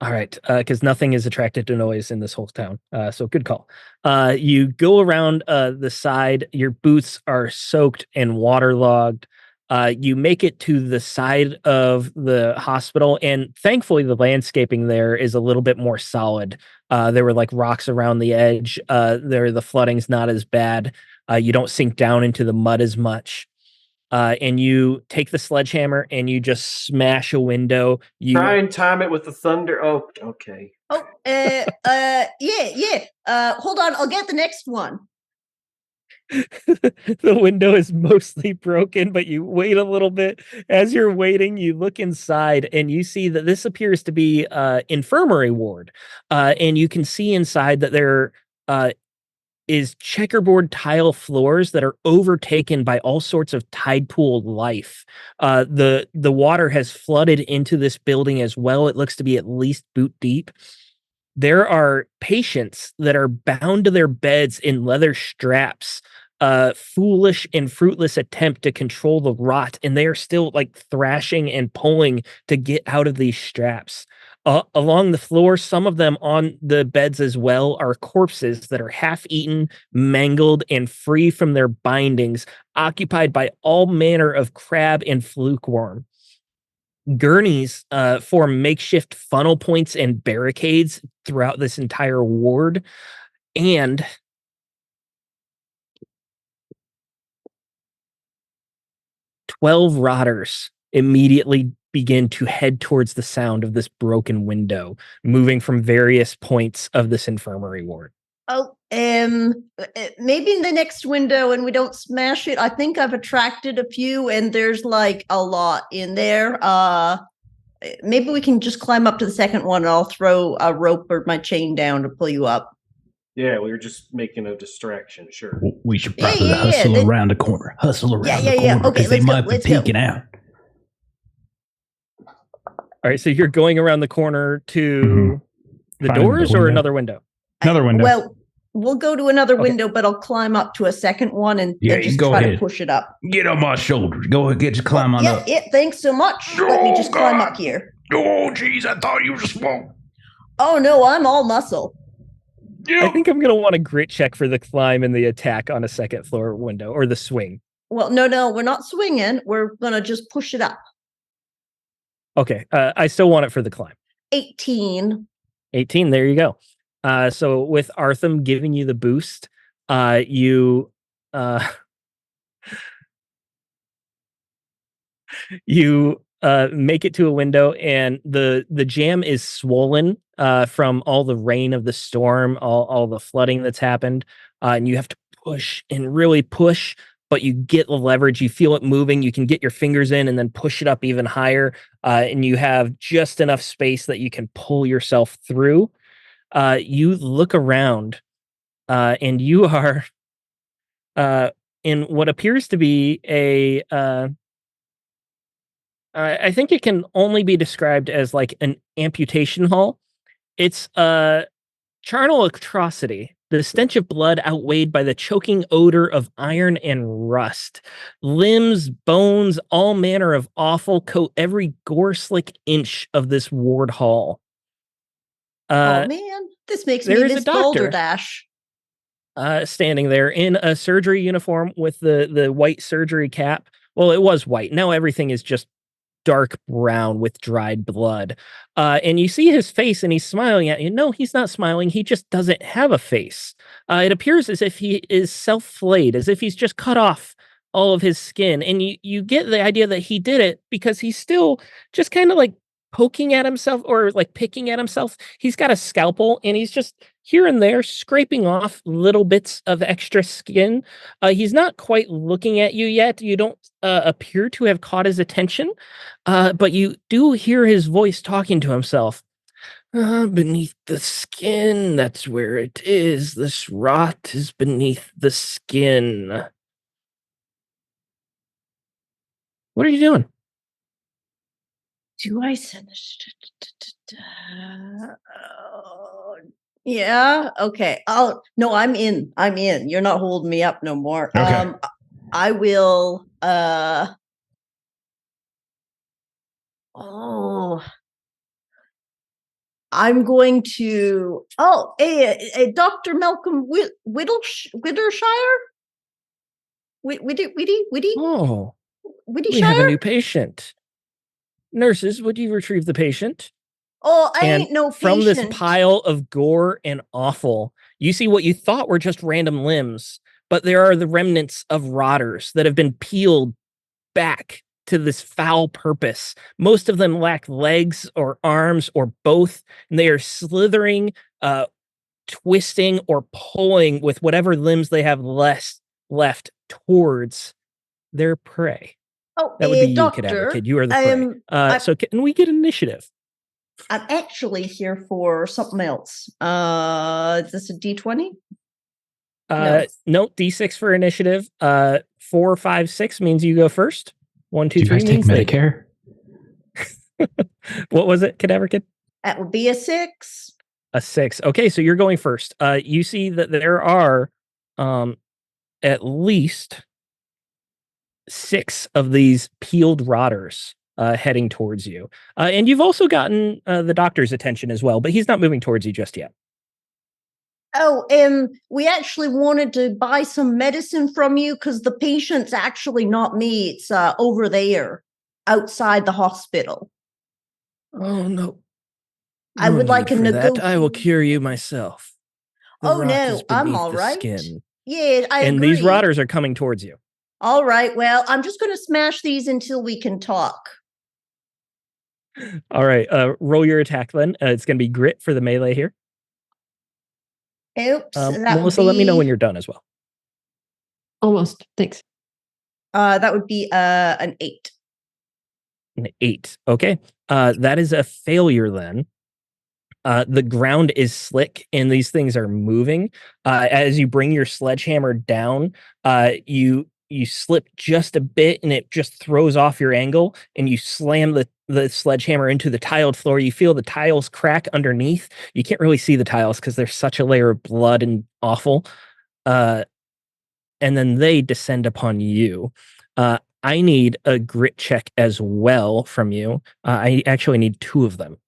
All right, because nothing is attracted to noise in this whole town. So good call. You go around the side. Your boots are soaked and waterlogged. You make it to the side of the hospital, and thankfully the landscaping there is a little bit more solid. There were like rocks around the edge. The flooding's not as bad. You don't sink down into the mud as much. And you take the sledgehammer and you just smash a window. You try and time it with the thunder. Oh, okay. Oh, yeah. Hold on, I'll get the next one. The window is mostly broken, but you wait a little bit. As you're waiting, you look inside and you see that this appears to be infirmary ward. And you can see inside that there is checkerboard tile floors that are overtaken by all sorts of tide pool life. The water has flooded into this building as well. It looks to be at least boot deep. There are patients that are bound to their beds in leather straps. Foolish and fruitless attempt to control the rot, and they are still like thrashing and pulling to get out of these straps. Along the floor, some of them on the beds as well are corpses that are half-eaten, mangled, and free from their bindings, occupied by all manner of crab and fluke worm. gurneys form makeshift funnel points and barricades throughout this entire ward, and 12 rotters immediately begin to head towards the sound of this broken window, moving from various points of this infirmary ward. Oh, maybe in the next window and we don't smash it. I think I've attracted a few and there's like a lot in there. Maybe we can just climb up to the second one and I'll throw a rope or my chain down to pull you up. Yeah, we were just making a distraction, sure. We should probably hustle around the corner. Hustle around the corner because okay, they might be peeking out. All right, so you're going around the corner to the doors or another window? Another window. Well, we'll go to another window, but I'll climb up to a second one and just try to push it up. Get on my shoulders. Go ahead, just climb on up. Yeah, thanks so much. Let me just climb up here. Oh, jeez, I thought you were small. Oh, no, I'm all muscle. I think I'm going to want a grit check for the climb and the attack on a second floor window, or the swing. Well, no, we're not swinging. We're going to just push it up. Okay, I still want it for the climb. 18. 18, there you go. So with Artham giving you the boost, you make it to a window, and the jam is swollen from all the rain of the storm, all the flooding that's happened, and you have to push and really push, but you get the leverage, you feel it moving, you can get your fingers in and then push it up even higher, and you have just enough space that you can pull yourself through. You look around, and you are in what appears to be a I think it can only be described as like an amputation hall. It's a charnel atrocity. The stench of blood outweighed by the choking odor of iron and rust. Limbs, bones, all manner of offal coat every gore-slick inch of this ward hall. Oh man, this makes me miss Boulder Dash. Standing there in a surgery uniform with the white surgery cap. Well, it was white. Now everything is just dark brown with dried blood. And you see his face and he's smiling at you. No, he's not smiling. He just doesn't have a face. It appears as if he is self-flayed, as if he's just cut off all of his skin. And you get the idea that he did it because he's still just kind of like poking at himself or like picking at himself. He's got a scalpel and he's just here and there scraping off little bits of extra skin. He's not quite looking at you yet. You don't appear to have caught his attention, but you do hear his voice talking to himself. Beneath the skin, that's where it is. This rot is beneath the skin. What are you doing? Do I send yeah, okay. No, I'm in. You're not holding me up no more. Okay. I will I'm going to Dr. Malcolm Wittershire? Witty? Oh, Wittyshire? we have a new patient. Nurses, would you retrieve the patient? Oh, I ain't no patient. From this pile of gore and offal, you see what you thought were just random limbs, but there are the remnants of rotters that have been peeled back to this foul purpose. Most of them lack legs or arms or both, and they are slithering, twisting, or pulling with whatever limbs they have left towards their prey. Oh, that would be doctor, you, Cadaver Kid. You are the prey. So can we get initiative? I'm actually here for something else. Is this a D20? No, D6 for initiative. 4, 5, 6 means you go first. 1, 2, 3 means take Medicare. What was it, Cadaver Kid? That would be a 6. A 6. Okay, so you're going first. You see that there are at least 6 of these peeled rotters heading towards you. And you've also gotten the doctor's attention as well, but he's not moving towards you just yet. Oh, we actually wanted to buy some medicine from you because the patient's actually not me. It's over there outside the hospital. Oh no. I would No like need a for that. I will negotiation. cure you myself. The Oh rot is no, I'm beneath all the right. skin. Yeah, I And agree. these rotters are coming towards you. All right, well, I'm just going to smash these until we can talk. All right, roll your attack then. It's going to be grit for the melee here. Oops, that Melissa, would be... let me know when you're done as well. Almost. Thanks. That would be an 8. An 8. Okay. That is a failure then. The ground is slick and these things are moving. As you bring your sledgehammer down, you slip just a bit and it just throws off your angle and you slam the sledgehammer into the tiled floor. You feel the tiles crack underneath. You can't really see the tiles because there's such a layer of blood and awful. And then they descend upon you. I need a grit check as well from you. I actually need 2 of them.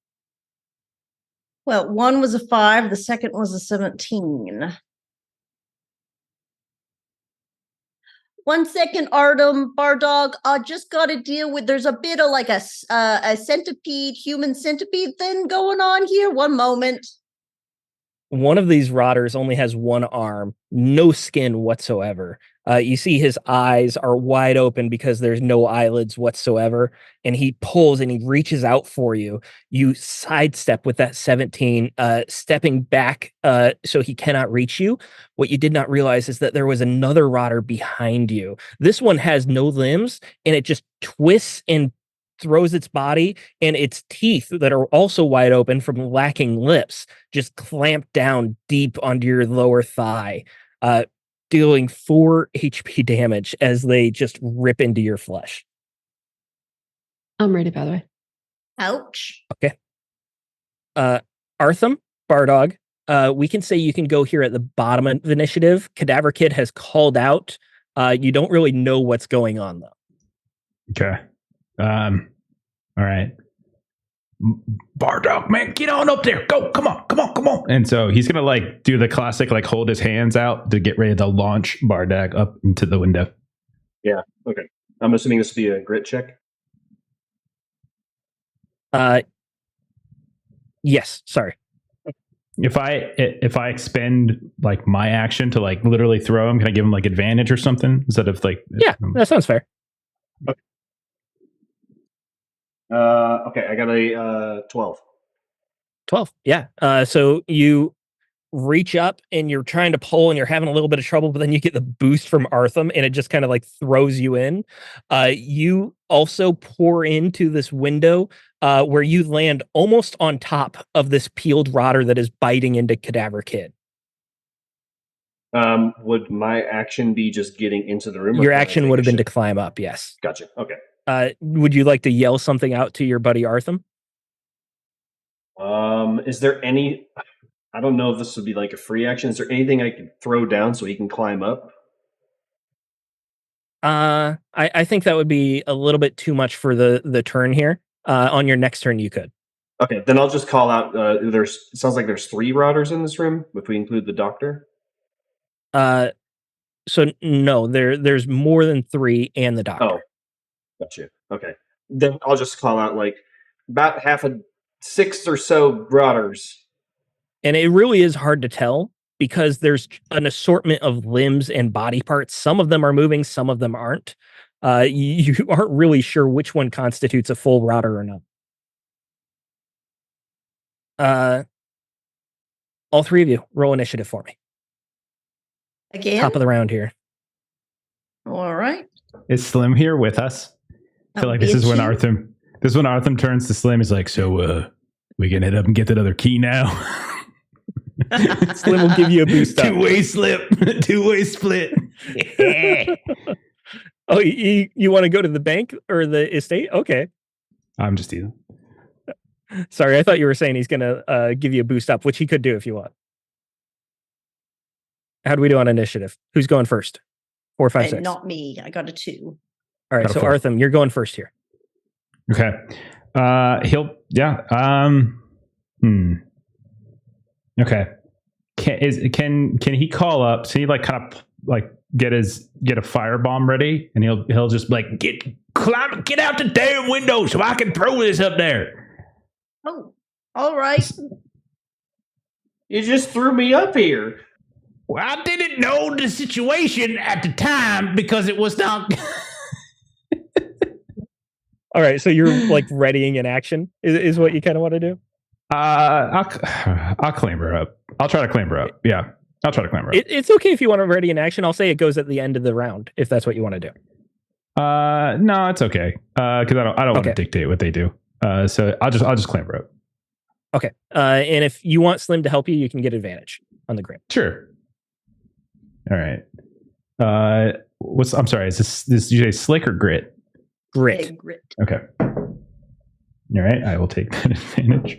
Well, one was a 5, the second was a 17. 1 second, Artem, Bardog. I just got to deal with. There's a bit of like a centipede, human centipede thing going on here. 1 moment. One of these rotters only has 1 arm, no skin whatsoever. You see his eyes are wide open because there's no eyelids whatsoever. And he pulls and he reaches out for you. You sidestep with that 17, stepping back so he cannot reach you. What you did not realize is that there was another rotter behind you. This one has no limbs and it just twists and throws its body, and its teeth that are also wide open from lacking lips just clamp down deep onto your lower thigh, dealing 4 HP damage as they just rip into your flesh. I'm ready, by the way. Ouch. Okay. Artham, Bardog, we can say you can go here at the bottom of the initiative. Cadaver Kid has called out. You don't really know what's going on, though. Okay. All right. Bardog, man, get on up there. Go. Come on. And so he's going to like do the classic, like hold his hands out to get ready to launch Bardog up into the window. Yeah. Okay. I'm assuming this will be a grit check. Yes. Sorry. If I expend like my action to like literally throw him, can I give him like advantage or something instead of like? Yeah, that sounds fair. Okay. Okay, I got a 12. 12. Yeah. So you reach up and you're trying to pull and you're having a little bit of trouble, but then you get the boost from Artham and it just kind of like throws you in. You also pour into this window where you land almost on top of this peeled rotter that is biting into Cadaver Kid. Would my action be just getting into the room? Your action would have been to climb up, yes. Gotcha. Okay. Would you like to yell something out to your buddy Artham? Is there any... I don't know if this would be like a free action. Is there anything I could throw down so he can climb up? I think that would be a little bit too much for the turn here. On your next turn, you could. Okay, then I'll just call out. It sounds like there's 3 rotters in this room, if we include the doctor. So no, there's more than 3 and the doctor. Oh, gotcha. Okay, then I'll just call out like about 6 or so rotters. And it really is hard to tell because there's an assortment of limbs and body parts. Some of them are moving, some of them aren't. You aren't really sure which one constitutes a full rotter or not. All 3 of you, roll initiative for me. Again? Top of the round here. All right. Is Slim here with us? I feel like this is when Artham turns to Slim. He's like, so we can head up and get that other key now. Slim will give you a boost up. Two-way split. Oh, you want to go to the bank or the estate? Okay. I'm just teasing. Sorry, I thought you were saying he's going to give you a boost up, which he could do if you want. How do we do on initiative? Who's going first? 4, 5, 6. Not me. I got a 2. All right, so Artham, you're going first here. Okay. Okay. Can he call up? So he like kind of like get a firebomb ready, and he'll just like get out the damn window so I can throw this up there. Oh, all right. You just threw me up here. Well, I didn't know the situation at the time because it was not. All right, so you're like readying in action is what you kind of want to do? I'll clamber up. I'll try to clamber up. Yeah, I'll try to clamber up. It's okay if you want to ready in action. I'll say it goes at the end of the round if that's what you want to do. No, it's okay. Because I don't want to dictate what they do. So I'll just clamber up. Okay. And if you want Slim to help you, you can get advantage on the grit. Sure. All right. I'm sorry. Is this you say slick or grit? Grit. Hey, grit. Okay. All right. I will take that advantage.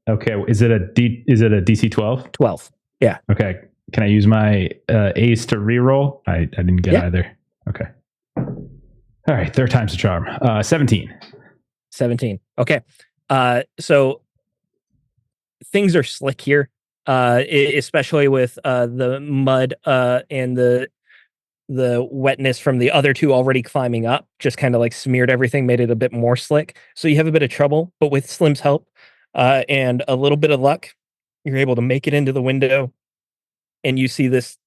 Okay. Is it a DC 12? 12. Yeah. Okay. Can I use my ace to reroll? I didn't get either. Okay. All right. Third time's the charm. 17. 17. Okay. So things are slick here, especially with the mud and the wetness from the other two already climbing up, just kind of like smeared everything, made it a bit more slick. So you have a bit of trouble, but with Slim's help and a little bit of luck, you're able to make it into the window, and you see this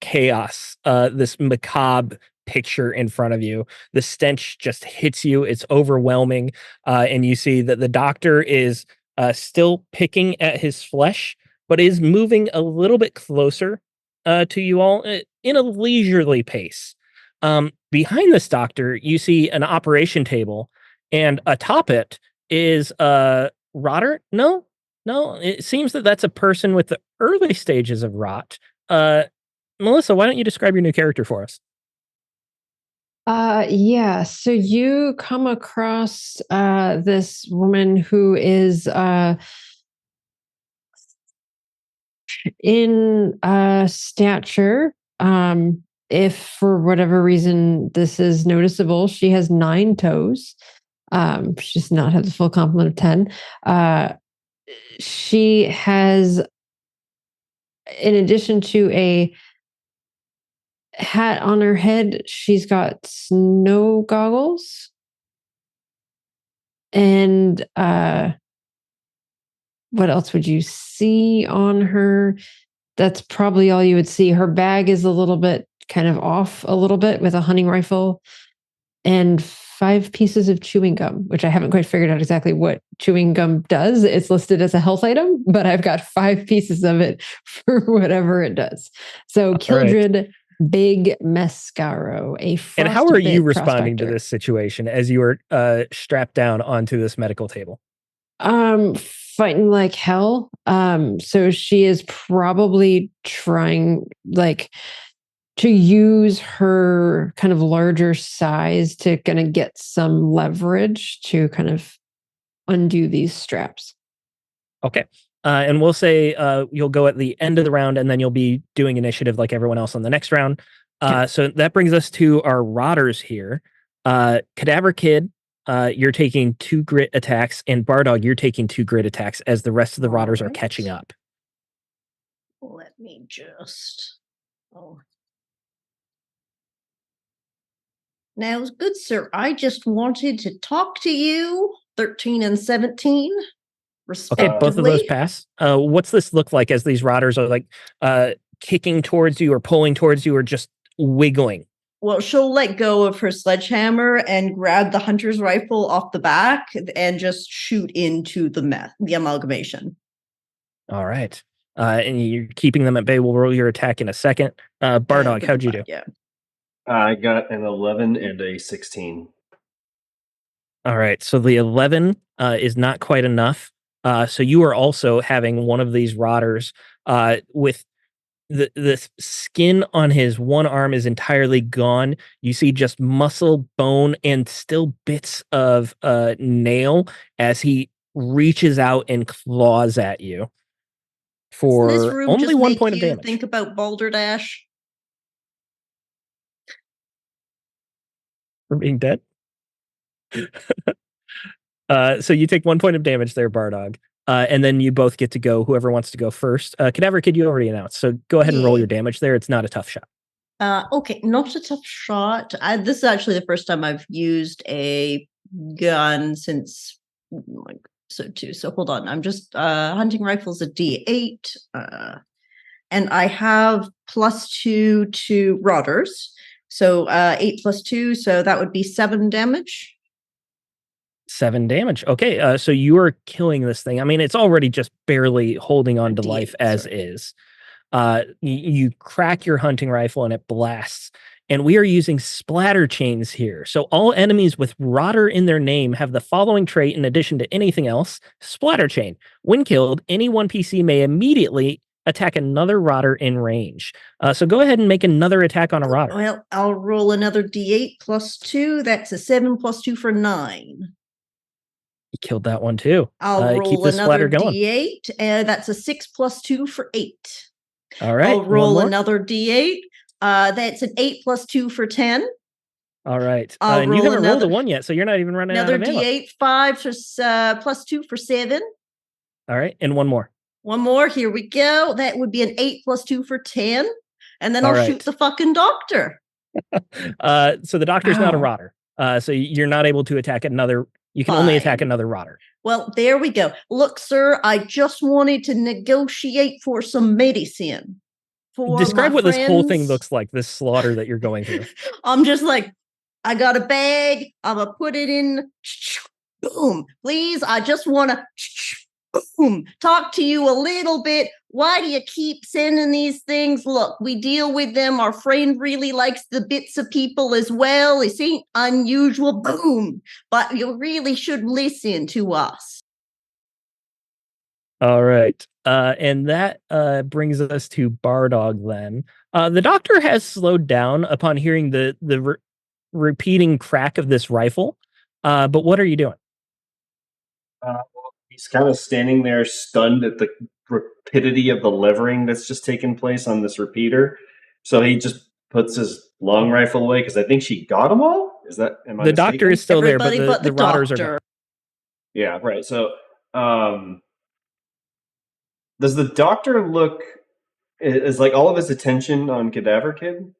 chaos, this macabre picture in front of you. The stench just hits you. It's overwhelming. And you see that the doctor is still picking at his flesh, but is moving a little bit closer to you all in a leisurely pace. Behind this doctor, you see an operation table, and atop it is rotter. No, it seems that that's a person with the early stages of rot. Melissa, why don't you describe your new character for us? Yeah. So you come across this woman who is in stature. If for whatever reason this is noticeable, she has 9 toes. She does not have the full complement of 10. She has, in addition to a hat on her head, she's got snow goggles. And what else would you see on her? That's probably all you would see. Her bag is a little bit kind of off a little bit with a hunting rifle and 5 pieces of chewing gum, which I haven't quite figured out exactly what chewing gum does. It's listed as a health item, but I've got 5 pieces of it for whatever it does. So Kildred Big Mescaro, a and how are you responding prospector to this situation as you are strapped down onto this medical table? Fighting like hell. So she is probably trying to use her kind of larger size to kind of get some leverage to kind of undo these straps. Okay. And we'll say you'll go at the end of the round, and then you'll be doing initiative like everyone else on the next round. So that brings us to our rotters here. Cadaver Kid, you're taking 2 grit attacks, and Bardog, you're taking 2 grit attacks as the rest of the rotters are catching up. Let me just... Oh. Now, good sir, I just wanted to talk to you. 13 and 17. Okay, both of those pass. What's this look like as these rotters are like kicking towards you or pulling towards you or just wiggling? Well, she'll let go of her sledgehammer and grab the hunter's rifle off the back and just shoot into the amalgamation. All right. And you're keeping them at bay. We'll roll your attack in a second. Bardog, how'd you do? Yeah. I got an 11 and a 16. All right. So the 11 is not quite enough. So you are also having one of these rotters with the skin on his one arm is entirely gone. You see just muscle, bone, and still bits of nail as he reaches out and claws at you for this room only just 1 point of you damage. Think about Balderdash. For being dead. So you take 1 point of damage there, Bardog. And then you both get to go, whoever wants to go first. Cadaver Kid, you already announced, so go ahead and roll your damage there. It's not a tough shot. Okay, not a tough shot. This is actually the first time I've used a gun since so too. So hold on. I'm just hunting rifles a D8. And I have +2 to rotters. So 8 + 2, so that would be 7 damage. 7 damage. Okay, so you are killing this thing. I mean, it's already just barely holding on to life as is. You crack your hunting rifle and it blasts. And we are using splatter chains here. So all enemies with rotter in their name have the following trait in addition to anything else: splatter chain. When killed, any one PC may immediately attack another rotter in range. So go ahead and make another attack on a rotter. Well, I'll roll another D8 +2. That's a 7 + 2 for 9. You killed that one too. I'll keep roll this splatter another going. D8, and that's a 6 + 2 for 8. All right. I'll roll another D8. That's an 8 + 2 for 10. All right. I'll and you roll haven't rolled a another- 1 yet, so you're not even running out Another of ammo. D8, 5 for +2 for 7. All right, and one more. One more. Here we go. That would be an 8 + 2 for 10. And then All I'll right. shoot the fucking doctor. So the doctor's not a Wow. rotter. So you're not able to attack another. You can only attack Fine. another rotter. Well, there we go. Look, sir, I just wanted to negotiate for some medicine. Describe what this whole thing friends. looks like, this slaughter that you're going through. I'm just like, I got a bag. I'm going to put it in. Boom. Please, I just want to boom, talk to you a little bit. Why do you keep sending these things? Look, we deal with them. Our friend really likes the bits of people as well. It ain't unusual. Boom. But you really should listen to us. All right. And that brings us to Bardog then. The doctor has slowed down upon hearing the repeating crack of this rifle. But what are you doing? He's kind of standing there stunned at the rapidity of the levering that's just taken place on this repeater. So he just puts his long rifle away because I think she got them all. Is that am I The mistaken? doctor is still Everybody there, but the rotters are gone. Yeah, right. So does the doctor look is like all of his attention on Cadaver Kid?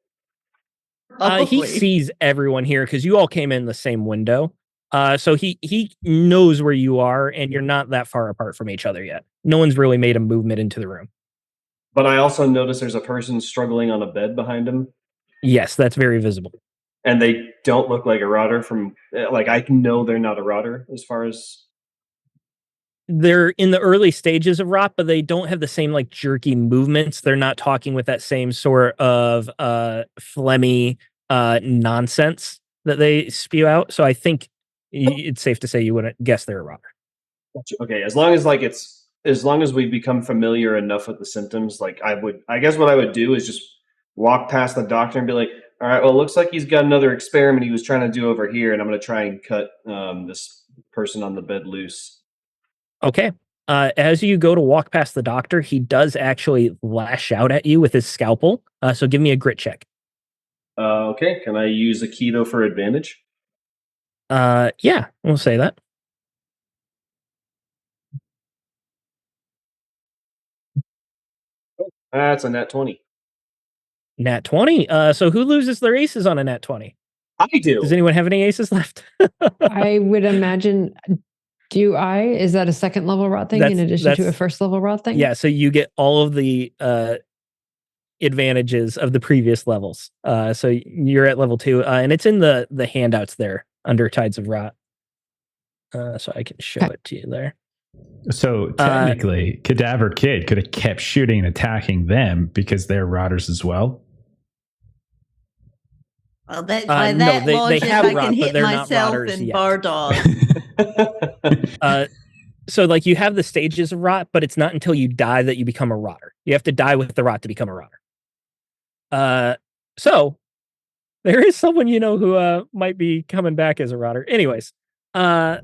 He sees everyone here because you all came in the same window. So he knows where you are, and you're not that far apart from each other yet. No one's really made a movement into the room. But I also notice there's a person struggling on a bed behind him. Yes, that's very visible. And they don't look like a rotter from like I know they're not a rotter as far as they're in the early stages of rot, but they don't have the same like jerky movements. They're not talking with that same sort of phlegmy nonsense that they spew out. So I think it's safe to say you wouldn't guess they're a rotter. Okay, as long as we become familiar enough with the symptoms, like I guess what I would do is just walk past the doctor and be like, all right, well, it looks like he's got another experiment he was trying to do over here, and I'm going to try and cut this person on the bed loose. Okay. As you go to walk past the doctor, he does actually lash out at you with his scalpel. So give me a grit check. Okay, can I use a keto for advantage? Yeah, we'll say that. That's a nat 20. Nat 20. So who loses their aces on a nat 20? I do. Does anyone have any aces left? I would imagine. Is that a second level rot thing in addition to a first level rot thing? Yeah, so you get all of the advantages of the previous levels. So you're at level 2, and it's in the handouts there under Tides of Rot. So I can show it to you there. So technically, Cadaver Kid could have kept shooting and attacking them because they're rotters as well. Well, by that logic, I can hit myself and Bardog. So like you have the stages of rot, but it's not until you die that you become a rotter. You have to die with the rot to become a rotter. So there is someone you know who might be coming back as a rotter. Anyways, not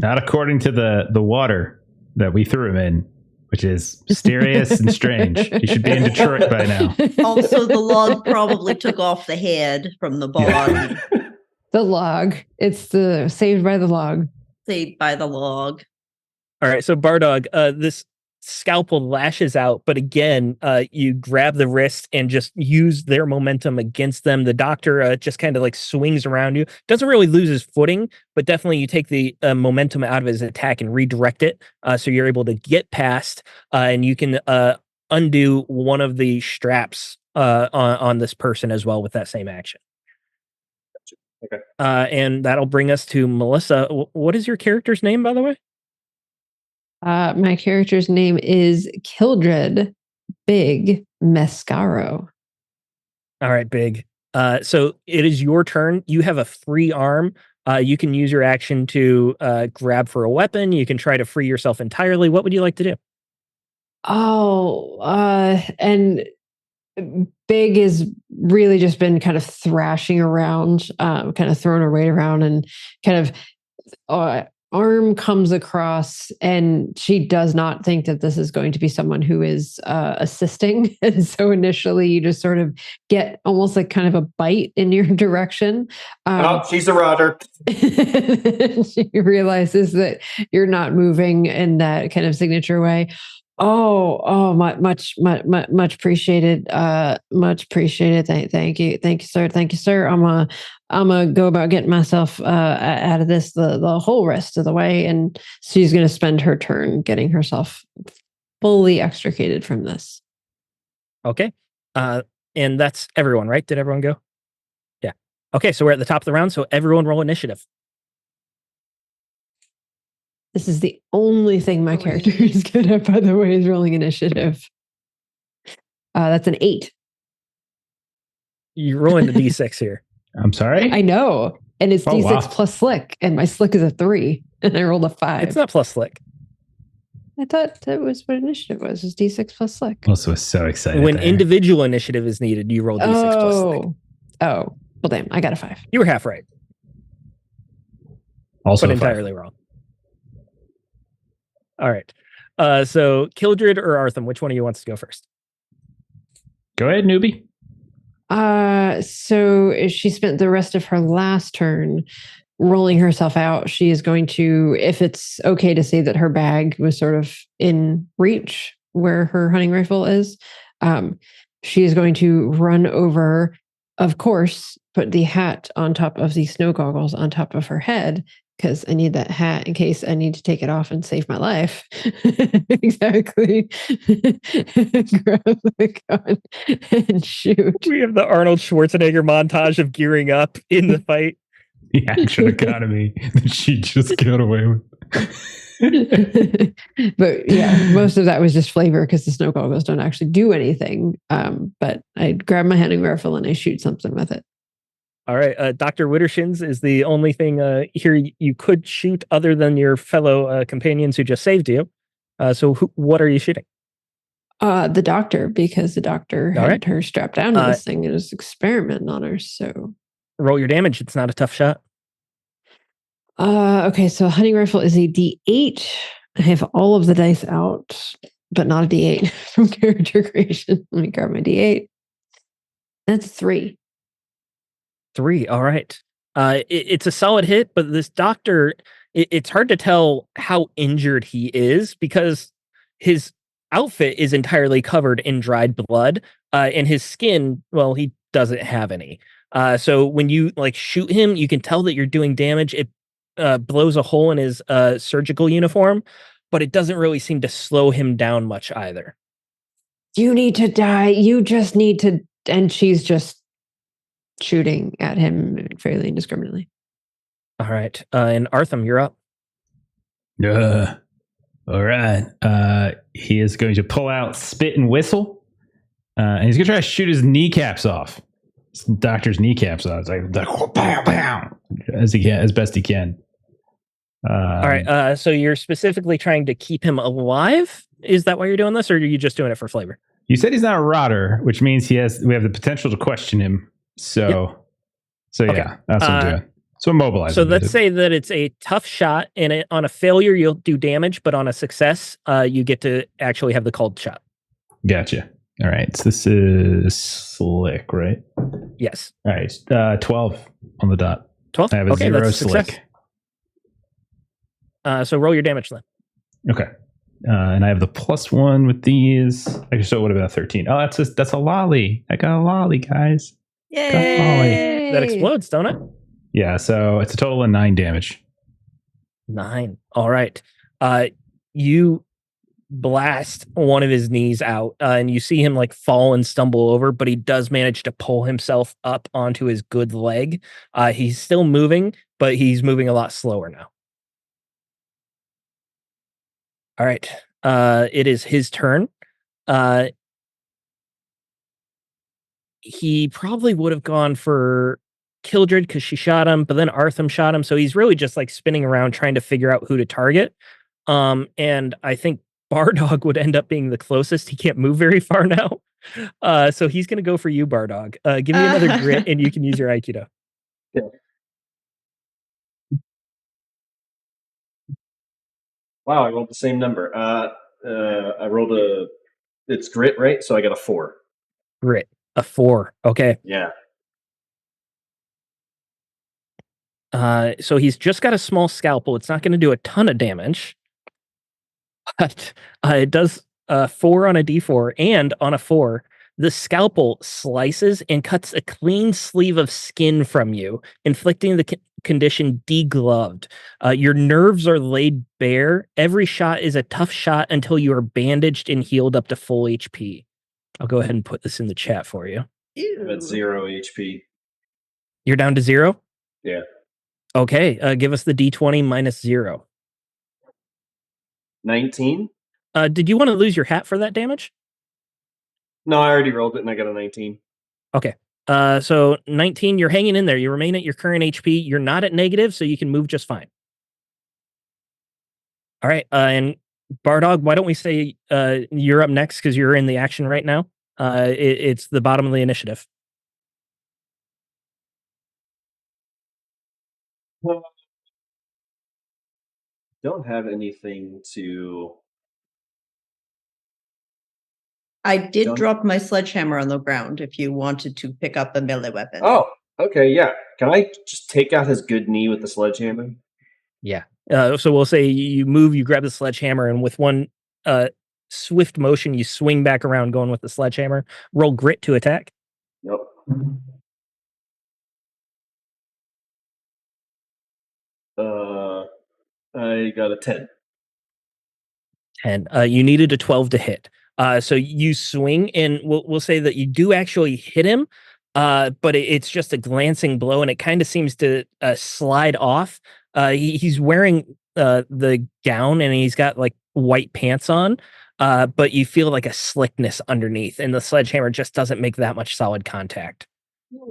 according to the water that we threw him in, which is mysterious and strange. He should be in Detroit by now. Also, the log probably took off the head from the body. The log. It's the saved by the log. Saved by the log. All right, so Bardog, this scalpel lashes out, but again, you grab the wrist and just use their momentum against them. The doctor just kind of like swings around you. Doesn't really lose his footing, but definitely you take the momentum out of his attack and redirect it. So you're able to get past, and you can undo one of the straps on this person as well with that same action. Okay. And that'll bring us to Melissa. What is your character's name, by the way? My character's name is Kildred Big Mescaro. All right, Big. So it is your turn. You have a free arm. You can use your action to grab for a weapon. You can try to free yourself entirely. What would you like to do? And Big has really just been kind of thrashing around, kind of throwing her weight around, and kind of arm comes across, and she does not think that this is going to be someone who is assisting. And so initially you just sort of get almost like kind of a bite in your direction. She's a rodder. She realizes that you're not moving in that kind of signature way. Much appreciated. Much appreciated. Thank you, sir. Thank you, sir. I'm gonna go about getting myself out of this the whole rest of the way, and she's gonna spend her turn getting herself fully extricated from this. Okay, and that's everyone, right? Did everyone go? Yeah. Okay, so we're at the top of the round. So everyone roll initiative. This is the only thing my character is good at, by the way, is rolling initiative. That's an 8. You're rolling the D6 here. I'm sorry? I know. And it's D6 plus slick, and my slick is a 3, and I rolled a 5. It's not plus slick. I thought that was what initiative was D6 plus slick. Also was so excited. When individual initiative is needed, you roll D6 plus slick. Oh, well, damn, I got a 5. You were half right. Also but entirely wrong. All right. So Kildred or Artham, which one of you wants to go first? Go ahead, newbie. So she spent the rest of her last turn rolling herself out. She is going to, if it's okay to say that her bag was sort of in reach where her hunting rifle is, she is going to run over, of course, put the hat on top of the snow goggles on top of her head, because I need that hat in case I need to take it off and save my life. Exactly. Grab the gun and shoot. We have the Arnold Schwarzenegger montage of gearing up in the fight. The action economy that she just got away with. But yeah, most of that was just flavor because the snow goggles don't actually do anything. But I grab my hunting rifle and I shoot something with it. All right. Dr. Wittershins is the only thing here you could shoot other than your fellow companions who just saved you. So what are you shooting? The doctor, because the doctor had her strapped down to this thing and was experimenting on her. So roll your damage. It's not a tough shot. Okay, so hunting rifle is a D8. I have all of the dice out, but not a D8 from character creation. Let me grab my D8. That's 3. 3. All right. It's a solid hit, but this doctor, it's hard to tell how injured he is because his outfit is entirely covered in dried blood, and his skin, well, he doesn't have any. So when you like shoot him, you can tell that you're doing damage. It blows a hole in his surgical uniform, but it doesn't really seem to slow him down much either. You need to die. You just need to. And she's just shooting at him fairly indiscriminately. All right. And Artham, you're up. All right. He is going to pull out spit and whistle, and he's going to try to shoot his kneecaps off. Doctor's kneecaps off. It's like bam, bam, as best he can. All right. So you're specifically trying to keep him alive? Is that why you're doing this, or are you just doing it for flavor? You said he's not a rotter, which means we have the potential to question him. So yeah, that's what I'm doing. So immobilize. So let's say that it's a tough shot, and on a failure you'll do damage, but on a success, you get to actually have the called shot. Gotcha. All right. So this is slick, right? Yes. All right. 12 on the dot. 12. I have a 0 slick. So roll your damage then. Okay. And I have the +1 with these. Actually, so it would have been a 13. Oh, that's a lolly. I got a lolly, guys. Yay! That explodes, don't it? Yeah, so it's a total of 9 damage. 9. All right. You blast one of his knees out, and you see him like fall and stumble over, but he does manage to pull himself up onto his good leg. He's still moving, but he's moving a lot slower now. All right. It is his turn. He probably would have gone for Kildred because she shot him, but then Artham shot him. So he's really just like spinning around trying to figure out who to target. And I think Bardog would end up being the closest. He can't move very far now. So he's going to go for you, Bardog. Give me another grit and you can use your Aikido. Yeah. Wow, I rolled the same number. I rolled it's grit, right? So I got a 4. Grit, a 4. Okay. Yeah. So he's just got a small scalpel. It's not going to do a ton of damage, but it does 4 on a d4, and on a 4, the scalpel slices and cuts a clean sleeve of skin from you, inflicting the condition degloved. Your nerves are laid bare. Every shot is a tough shot until you are bandaged and healed up to full HP. I'll go ahead and put this in the chat for you. I'm at 0 HP. You're down to 0? Yeah. Okay, give us the d20 minus 0. 19? Did you want to lose your hat for that damage? No, I already rolled it and I got a 19. Okay. So 19, you're hanging in there. You remain at your current HP. You're not at negative, so you can move just fine. All right. And Bardog, why don't we say you're up next because you're in the action right now? It's the bottom of the initiative. Well, don't have anything to. I did drop my sledgehammer on the ground if you wanted to pick up a melee weapon. Oh, okay, yeah. Can I just take out his good knee with the sledgehammer? Yeah. So we'll say you move, you grab the sledgehammer, and with one swift motion, you swing back around going with the sledgehammer. Roll grit to attack. Yep. I got a 10. 10. You needed a 12 to hit. So you swing, and we'll say that you do actually hit him, but it's just a glancing blow, and it kind of seems to slide off. He's wearing the gown, and he's got like white pants on, but you feel like a slickness underneath, and the sledgehammer just doesn't make that much solid contact.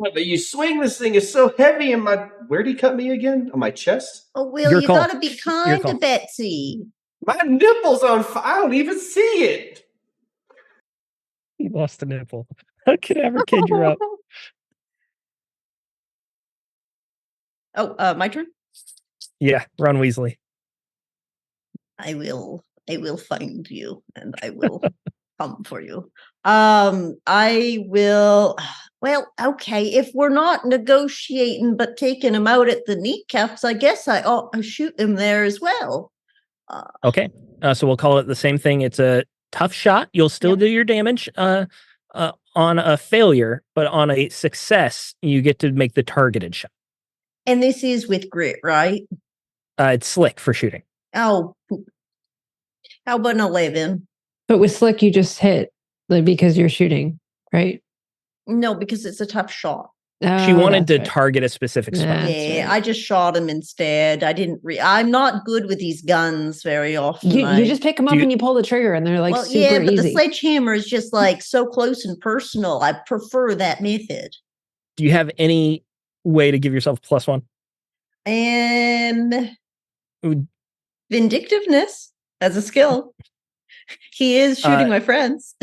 But you swing this thing is so heavy in my. Where'd he cut me again? On my chest? Oh, Will, Your you call. gotta be kind to Betsy. My nipple's on fire. I don't even see it. He lost a nipple. Cadaver kid, you're up. Oh, my turn? Yeah, Ron Weasley. I will find you and I will come for you. I will. Well, okay. If we're not negotiating but taking him out at the kneecaps, I guess I ought to shoot him there as well. Okay. So we'll call it the same thing. It's a tough shot. You'll still do your damage on a failure, but on a success, you get to make the targeted shot. And this is with grit, right? It's slick for shooting. Oh, how about an 11? But with slick, you just hit because you're shooting, right? No, because it's a tough shot. She wanted to target a specific spot. Yeah, I just shot him instead. I didn't. I'm not good with these guns very often. You just pick them up and you pull the trigger, and they're like super but easy. The sledgehammer is just like so close and personal. I prefer that method. Do you have any way to give yourself +1? Vindictiveness as a skill. He is shooting my friends.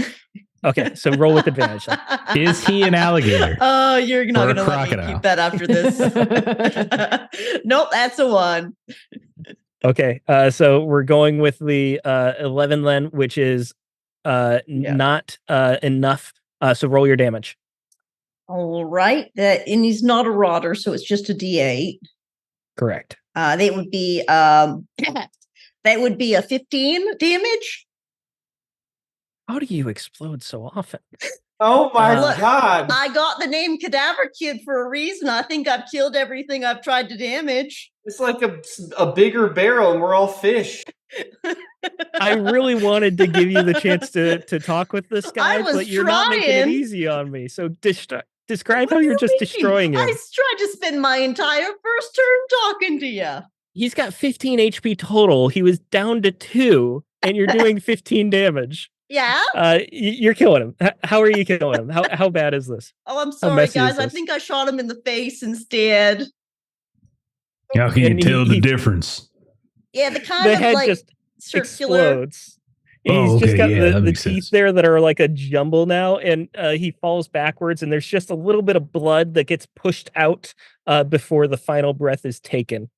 Okay, so roll with advantage. Is he an alligator? Oh, you're not going to let me keep that after this. Nope, that's a 1. Okay, so we're going with the 11 then, which is not enough. So roll your damage. All right, and he's not a rotter, so it's just a D8. Correct. They would be That would be a 15 damage. How do you explode so often? Oh my Look, God. I got the name Cadaver Kid for a reason. I think I've killed everything I've tried to damage. It's like a bigger barrel and we're all fish. I really wanted to give you the chance to talk with this guy, but you're not making it easy on me. So describe how you're just destroying him. I tried to spend my entire first turn talking to you. He's got 15 HP total. He was down to 2, and you're doing 15 damage. Yeah? You're killing him. How are you killing him? How bad is this? Oh, I'm sorry, guys. I think I shot him in the face instead. How can you tell the difference? Yeah, the head like just circular. Explodes. He's just got the teeth there that are like a jumble now, and he falls backwards, and there's just a little bit of blood that gets pushed out before the final breath is taken.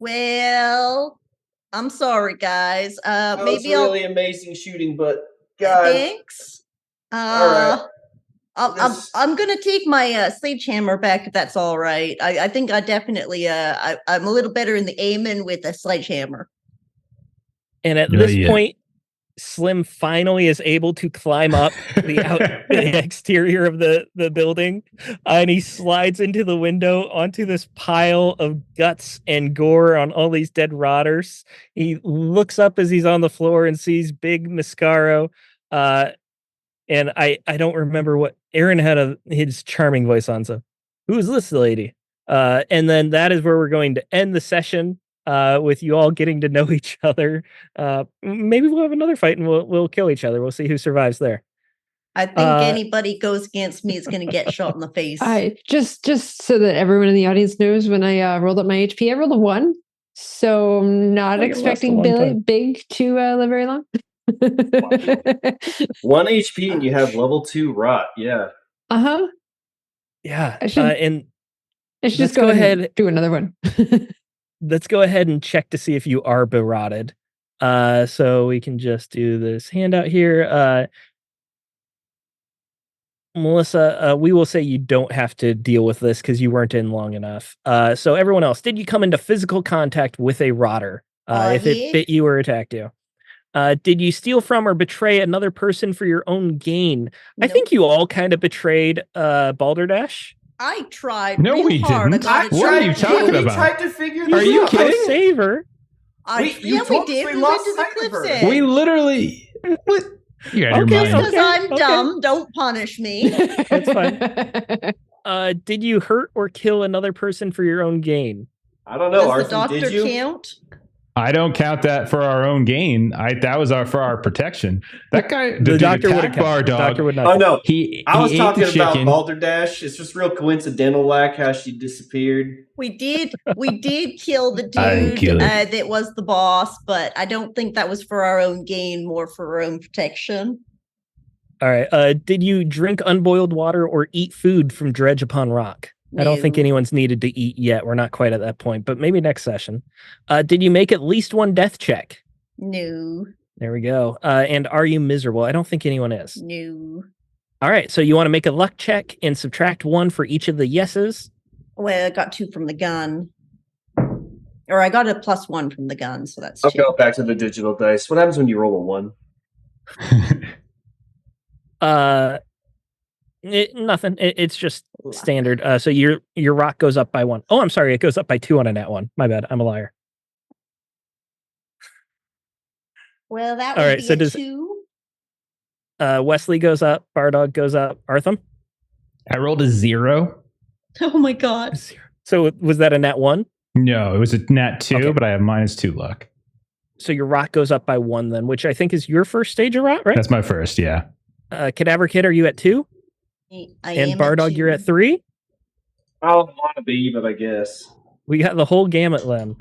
Well, I'm sorry, guys. That maybe was really amazing shooting, but thanks. All right. I'm gonna take my sledgehammer back if that's all right. I think I definitely I'm a little better in the aiming with a sledgehammer. And at this point, Slim finally is able to climb up the exterior of the building, and he slides into the window onto this pile of guts and gore on all these dead rotters. He looks up as he's on the floor and sees Big Mascaro. And I don't remember what Aaron had his charming voice on. So who is this lady? And then that is where we're going to end the session. With you all getting to know each other. Maybe we'll have another fight and we'll kill each other. We'll see who survives there. I think anybody goes against me is going to get shot in the face. I just so that everyone in the audience knows, when I rolled up my HP, I rolled a 1. So I'm not expecting Big to live very long. 1 HP and you have level 2 rot. Yeah. Uh-huh. Yeah. I should just go ahead and do another one. Let's go ahead and check to see if you are berotted. So we can just do this handout here. Melissa, we will say you don't have to deal with this because you weren't in long enough. So everyone else, did you come into physical contact with a rotter? If it bit you or attacked you? Did you steal from or betray another person for your own gain? Nope. I think you all kind of betrayed Balderdash. I tried. No, we hard. didn't. What are you talking about? We tried to figure this out. Are you kidding? Save her. We did. We went to the cliff's edge. We literally. What? You got okay, because I'm dumb. Don't punish me. That's fine. Did you hurt or kill another person for your own gain? I don't know. Does the doctor count? I don't count that for our own gain. That was for our protection. That guy, the doctor would have dog. Would not. Oh no, I was talking about Balderdash. It's just real coincidental, like how she disappeared. We did kill the dude that was the boss, but I don't think that was for our own gain, more for our own protection. All right. Did you drink unboiled water or eat food from Dredge Upon Rock? No. I don't think anyone's needed to eat yet. We're not quite at that point, but maybe next session. Did you make at least 1 death check? No. There we go. And are you miserable? I don't think anyone is. No. All right. So you want to make a luck check and subtract 1 for each of the yeses? Well, I got 2 from the gun. Or I got a +1 from the gun, so that's I'll 2. go back to the digital dice. What happens when you roll a 1? Nothing. It's just standard. So your rock goes up by 1. Oh, I'm sorry. It goes up by 2 on a nat 1. My bad. I'm a liar. Well, that would be a 2. Weslee goes up. Bardog goes up. Artham? I rolled a 0. Oh my god. So was that a nat 1? No, it was a nat 2, but I have -2 luck. So your rock goes up by 1 then, which I think is your first stage of rot, right? That's my first, yeah. Cadaver Kid, are you at 2? And Bardog, you're at 3? I don't want to be, but I guess. We got the whole gamut then.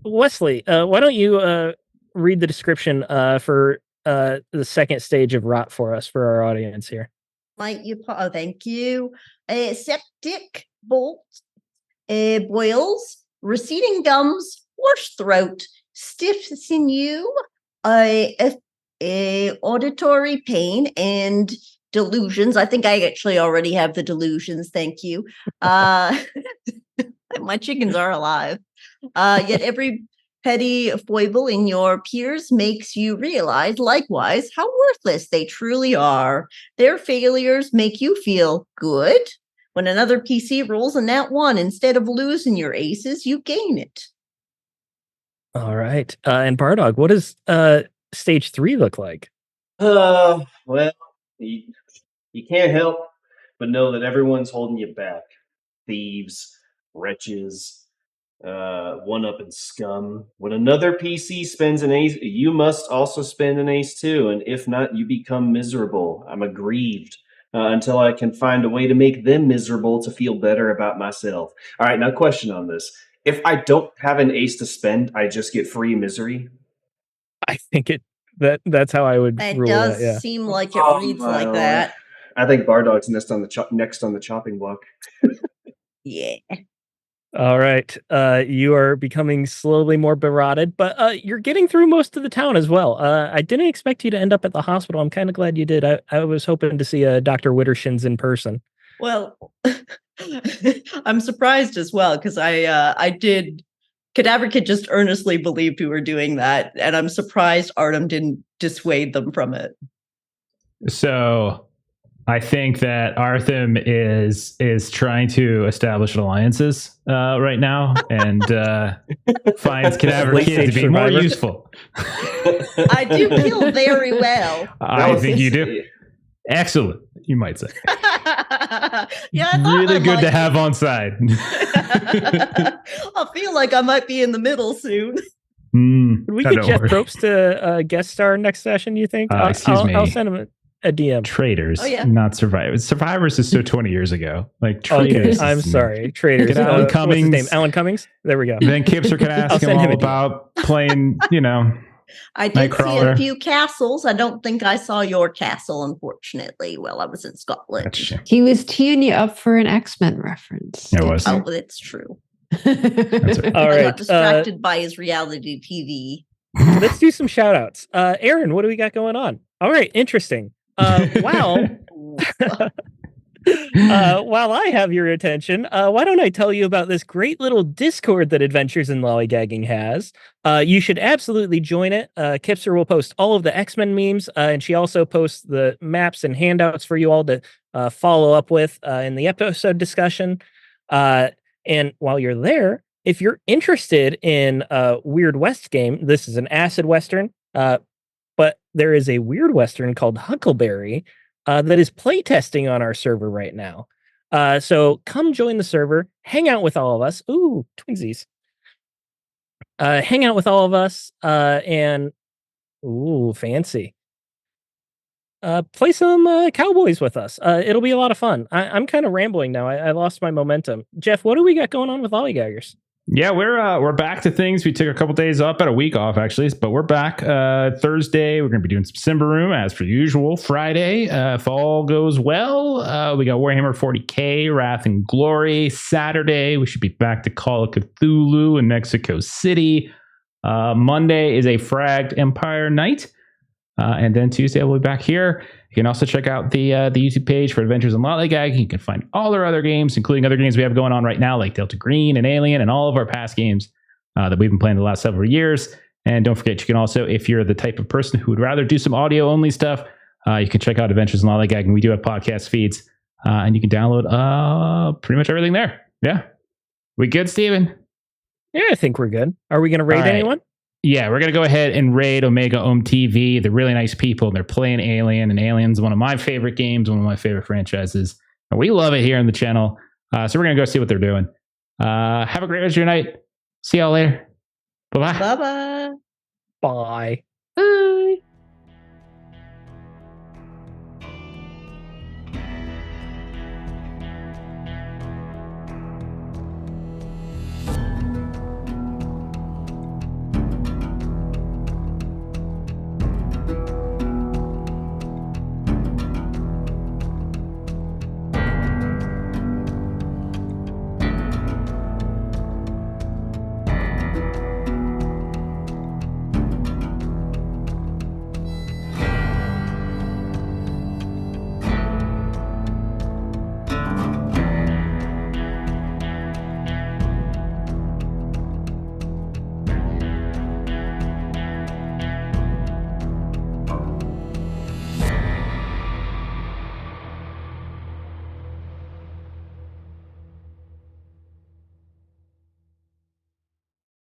Weslee, why don't you read the description for the second stage of rot for us, for our audience here? Oh, thank you. Septic bolt, boils, receding gums, worse throat, stiff sinew, auditory pain, and delusions. I think I actually already have the delusions. Thank you. My chickens are alive. Yet every petty foible in your peers makes you realize, likewise, how worthless they truly are. Their failures make you feel good. When another PC rolls a nat 1, instead of losing your aces, you gain it. All right. And Bardog, what does stage 3 look like? Well, you can't help but know that everyone's holding you back. Thieves, wretches, one-up and scum. When another PC spends an ace, you must also spend an ace too, and if not, you become miserable. I'm aggrieved until I can find a way to make them miserable to feel better about myself. All right, now question on this. If I don't have an ace to spend, I just get free misery? I think that's how I would It rule does that, yeah. seem like it reads like that. I think Bardog's next on the chopping block. Yeah. All right. You are becoming slowly more berotted, but you're getting through most of the town as well. I didn't expect you to end up at the hospital. I'm kind of glad you did. I was hoping to see Dr. Wittershins in person. Well, I'm surprised as well, because I did. Cadaver Kid just earnestly believed we were doing that, and I'm surprised Artem didn't dissuade them from it. So I think that Artem is trying to establish alliances right now and finds Cadaver Kid to be more useful. I do kill very well. I think you do. Excellent, you might say. Yeah, really good to have on side. I feel like I might be in the middle soon. We get Jeff Probst to guest star next session, you think? Excuse me. I'll send him a DM. Traitors, not Survivors. Survivors is so 20 years ago. Like traitors. I'm sorry, traitors. Get Alan Cummings. What's his name? Alan Cummings. There we go. Then Kipser can ask him all about playing, I did see a few castles. I don't think I saw your castle, unfortunately, while I was in Scotland. He was teeing you up for an X-Men reference. It was. Oh, that's true. That's right. All right. I got distracted by his reality TV. Let's do some shout outs. Aaron, what do we got going on? All right, interesting. While I have your attention, why don't I tell you about this great little Discord that Adventures in Lollygagging has? You should absolutely join it. Kipser will post all of the X-Men memes, and she also posts the maps and handouts for you all to follow up with in the episode discussion. And while you're there, if you're interested in a Weird West game, this is an acid western, but there is a Weird Western called Huckleberry that is playtesting on our server right now. So come join the server, hang out with all of us. Ooh, twinsies. Hang out with all of us and ooh, fancy. Play some Cowboys with us. It'll be a lot of fun. I'm kind of rambling now. I lost my momentum. Jeff, what do we got going on with Lollygaggers? Yeah, we're back to things. We took a couple days off, about a week off actually, but we're back. Thursday, we're going to be doing some Simba Room as per usual. Friday, if all goes well, we got Warhammer 40k, Wrath and Glory. Saturday, we should be back to Call of Cthulhu in Mexico City. Monday is a Fragged Empire night. And then Tuesday, we'll be back here. You can also check out the YouTube page for Adventures in Lollygagging. You can find all our other games, including other games we have going on right now, like Delta Green and Alien, and all of our past games that we've been playing the last several years. And don't forget, you can also, if you're the type of person who would rather do some audio-only stuff, you can check out Adventures in Lollygagging. We do have podcast feeds, and you can download pretty much everything there. Yeah. We good, Steven? Yeah, I think we're good. Are we going to raid anyone? Yeah, we're going to go ahead and raid Omega Ohm TV. They're really nice people. They're playing Alien, and Alien's one of my favorite games, one of my favorite franchises. And we love it here on the channel. So we're going to go see what they're doing. Have a great rest of your night. See y'all later. Bye-bye. Bye-bye. Bye. Bye.